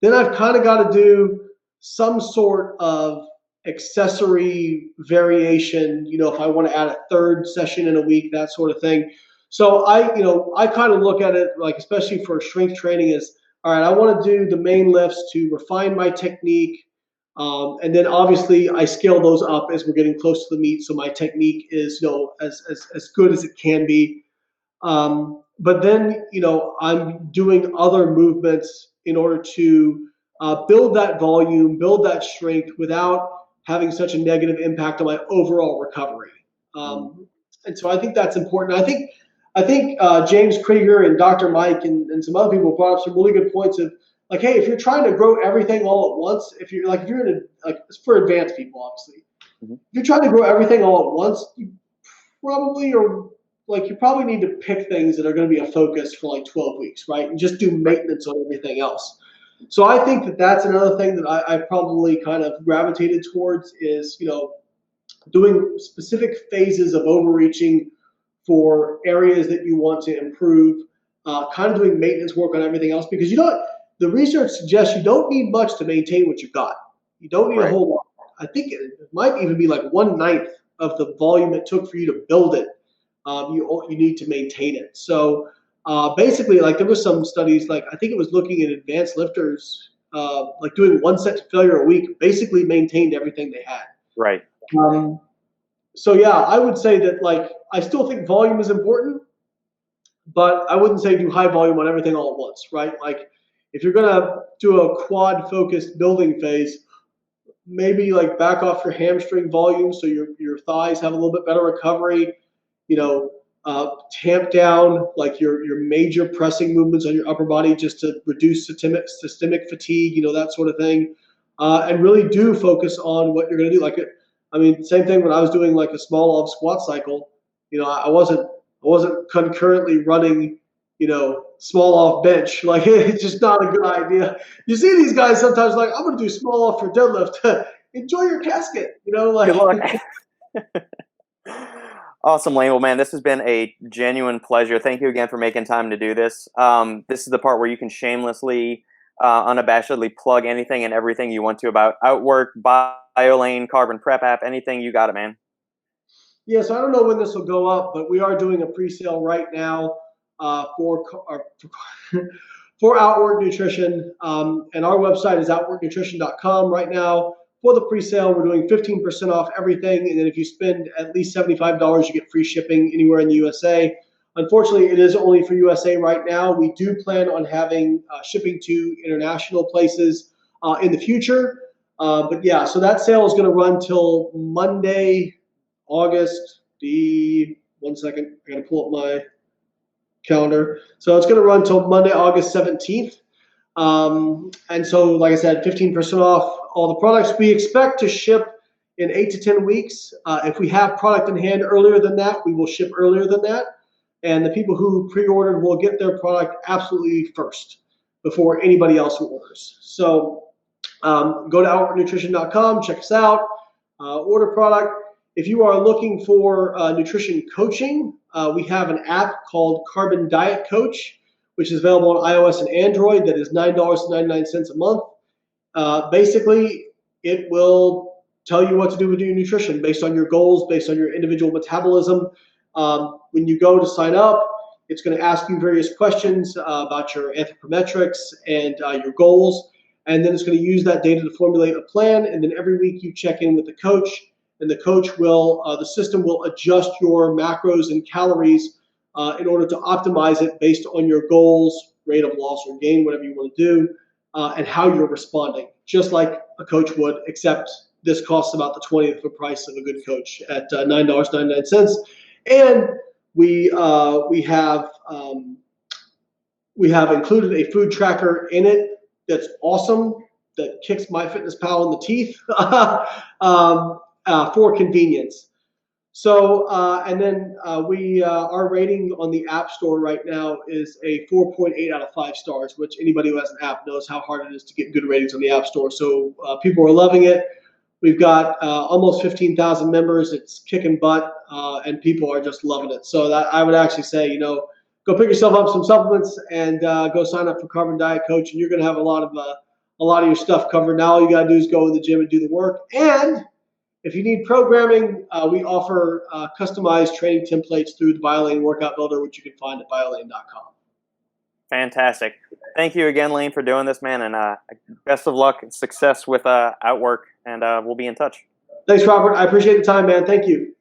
then I've kind of got to do some sort of accessory variation. If I want to add a third session in a week, that sort of thing. So I kind of look at it like, especially for strength training, is all right. I want to do the main lifts to refine my technique. And then obviously I scale those up as we're getting close to the meet. So my technique is, as good as it can be. But then, I'm doing other movements in order to build that volume, build that strength without having such a negative impact on my overall recovery. And so I think that's important. I think James Krieger and Dr. Mike and some other people brought up some really good points of, like, hey, if you're trying to grow everything all at once, if you're in it's for advanced people, obviously. Mm-hmm. If you're trying to grow everything all at once, you probably need to pick things that are going to be a focus for like 12 weeks, right? And just do maintenance on everything else. So I think that that's another thing that I probably kind of gravitated towards is, doing specific phases of overreaching for areas that you want to improve, kind of doing maintenance work on everything else, because the research suggests you don't need much to maintain what you've got. You don't need a whole lot. I think it might even be like 1/9 of the volume it took for you to build it. You need to maintain it. So basically, like there were some studies, like I think it was looking at advanced lifters, like doing 1 set to failure a week, basically maintained everything they had. Right. So yeah, I would say that like I still think volume is important, but I wouldn't say do high volume on everything all at once, right? Like if you're gonna do a quad focused building phase, maybe like back off your hamstring volume so your thighs have a little bit better recovery. Tamp down like your major pressing movements on your upper body just to reduce systemic fatigue, that sort of thing, and really do focus on what you're going to do. Like, same thing when I was doing like a small off squat cycle. I wasn't concurrently running, small off bench. Like it's just not a good idea. You see these guys sometimes like, I'm going to do small off for deadlift. Enjoy your casket, like. Good luck. Awesome, Layne. Well, man, this has been a genuine pleasure. Thank you again for making time to do this. This is the part where you can shamelessly, unabashedly plug anything and everything you want to about Outwork, BioLayne, Carbon Prep app, anything. You got it, man. Yeah, so I don't know when this will go up, but we are doing a pre-sale right now for Outwork Nutrition. And our website is outworknutrition.com right now. For the pre-sale, we're doing 15% off everything, and then if you spend at least $75, you get free shipping anywhere in the USA. Unfortunately, it is only for USA right now. We do plan on having shipping to international places in the future. But yeah, so that sale is going to run till Monday, August the, 1 second, I got to pull up my calendar. So it's going to run till Monday, August 17th. And so, like I said, 15% off all the products. We expect to ship in 8 to 10 weeks. If we have product in hand earlier than that, we will ship earlier than that. And the people who pre-ordered will get their product absolutely first before anybody else who orders. So go to outworknutrition.com, check us out, order product. If you are looking for nutrition coaching, we have an app called Carbon Diet Coach, which is available on iOS and Android. That is $9.99 a month. Basically, it will tell you what to do with your nutrition based on your goals, based on your individual metabolism. When you go to sign up, it's going to ask you various questions about your anthropometrics and your goals. And then it's going to use that data to formulate a plan. And then every week you check in with the coach, and the coach will, the system will adjust your macros and calories in order to optimize it based on your goals, rate of loss or gain, whatever you want to do, and how you're responding, just like a coach would, except this costs about the 20th of the price of a good coach at $9.99. And we have included a food tracker in it that's awesome, that kicks MyFitnessPal in the teeth for convenience. So, and then our rating on the App Store right now is a 4.8 out of 5 stars, which anybody who has an app knows how hard it is to get good ratings on the App Store. So people are loving it. We've got almost 15,000 members. It's kicking butt, and people are just loving it. So that I would actually say, go pick yourself up some supplements and go sign up for Carbon Diet Coach, and you're going to have a lot of your stuff covered. Now all you got to do is go in the gym and do the work. And if you need programming, we offer customized training templates through the BioLayne Workout Builder, which you can find at biolayne.com. Fantastic. Thank you again, Layne, for doing this, man, and best of luck and success with Outwork, and we'll be in touch. Thanks, Robert. I appreciate the time, man. Thank you.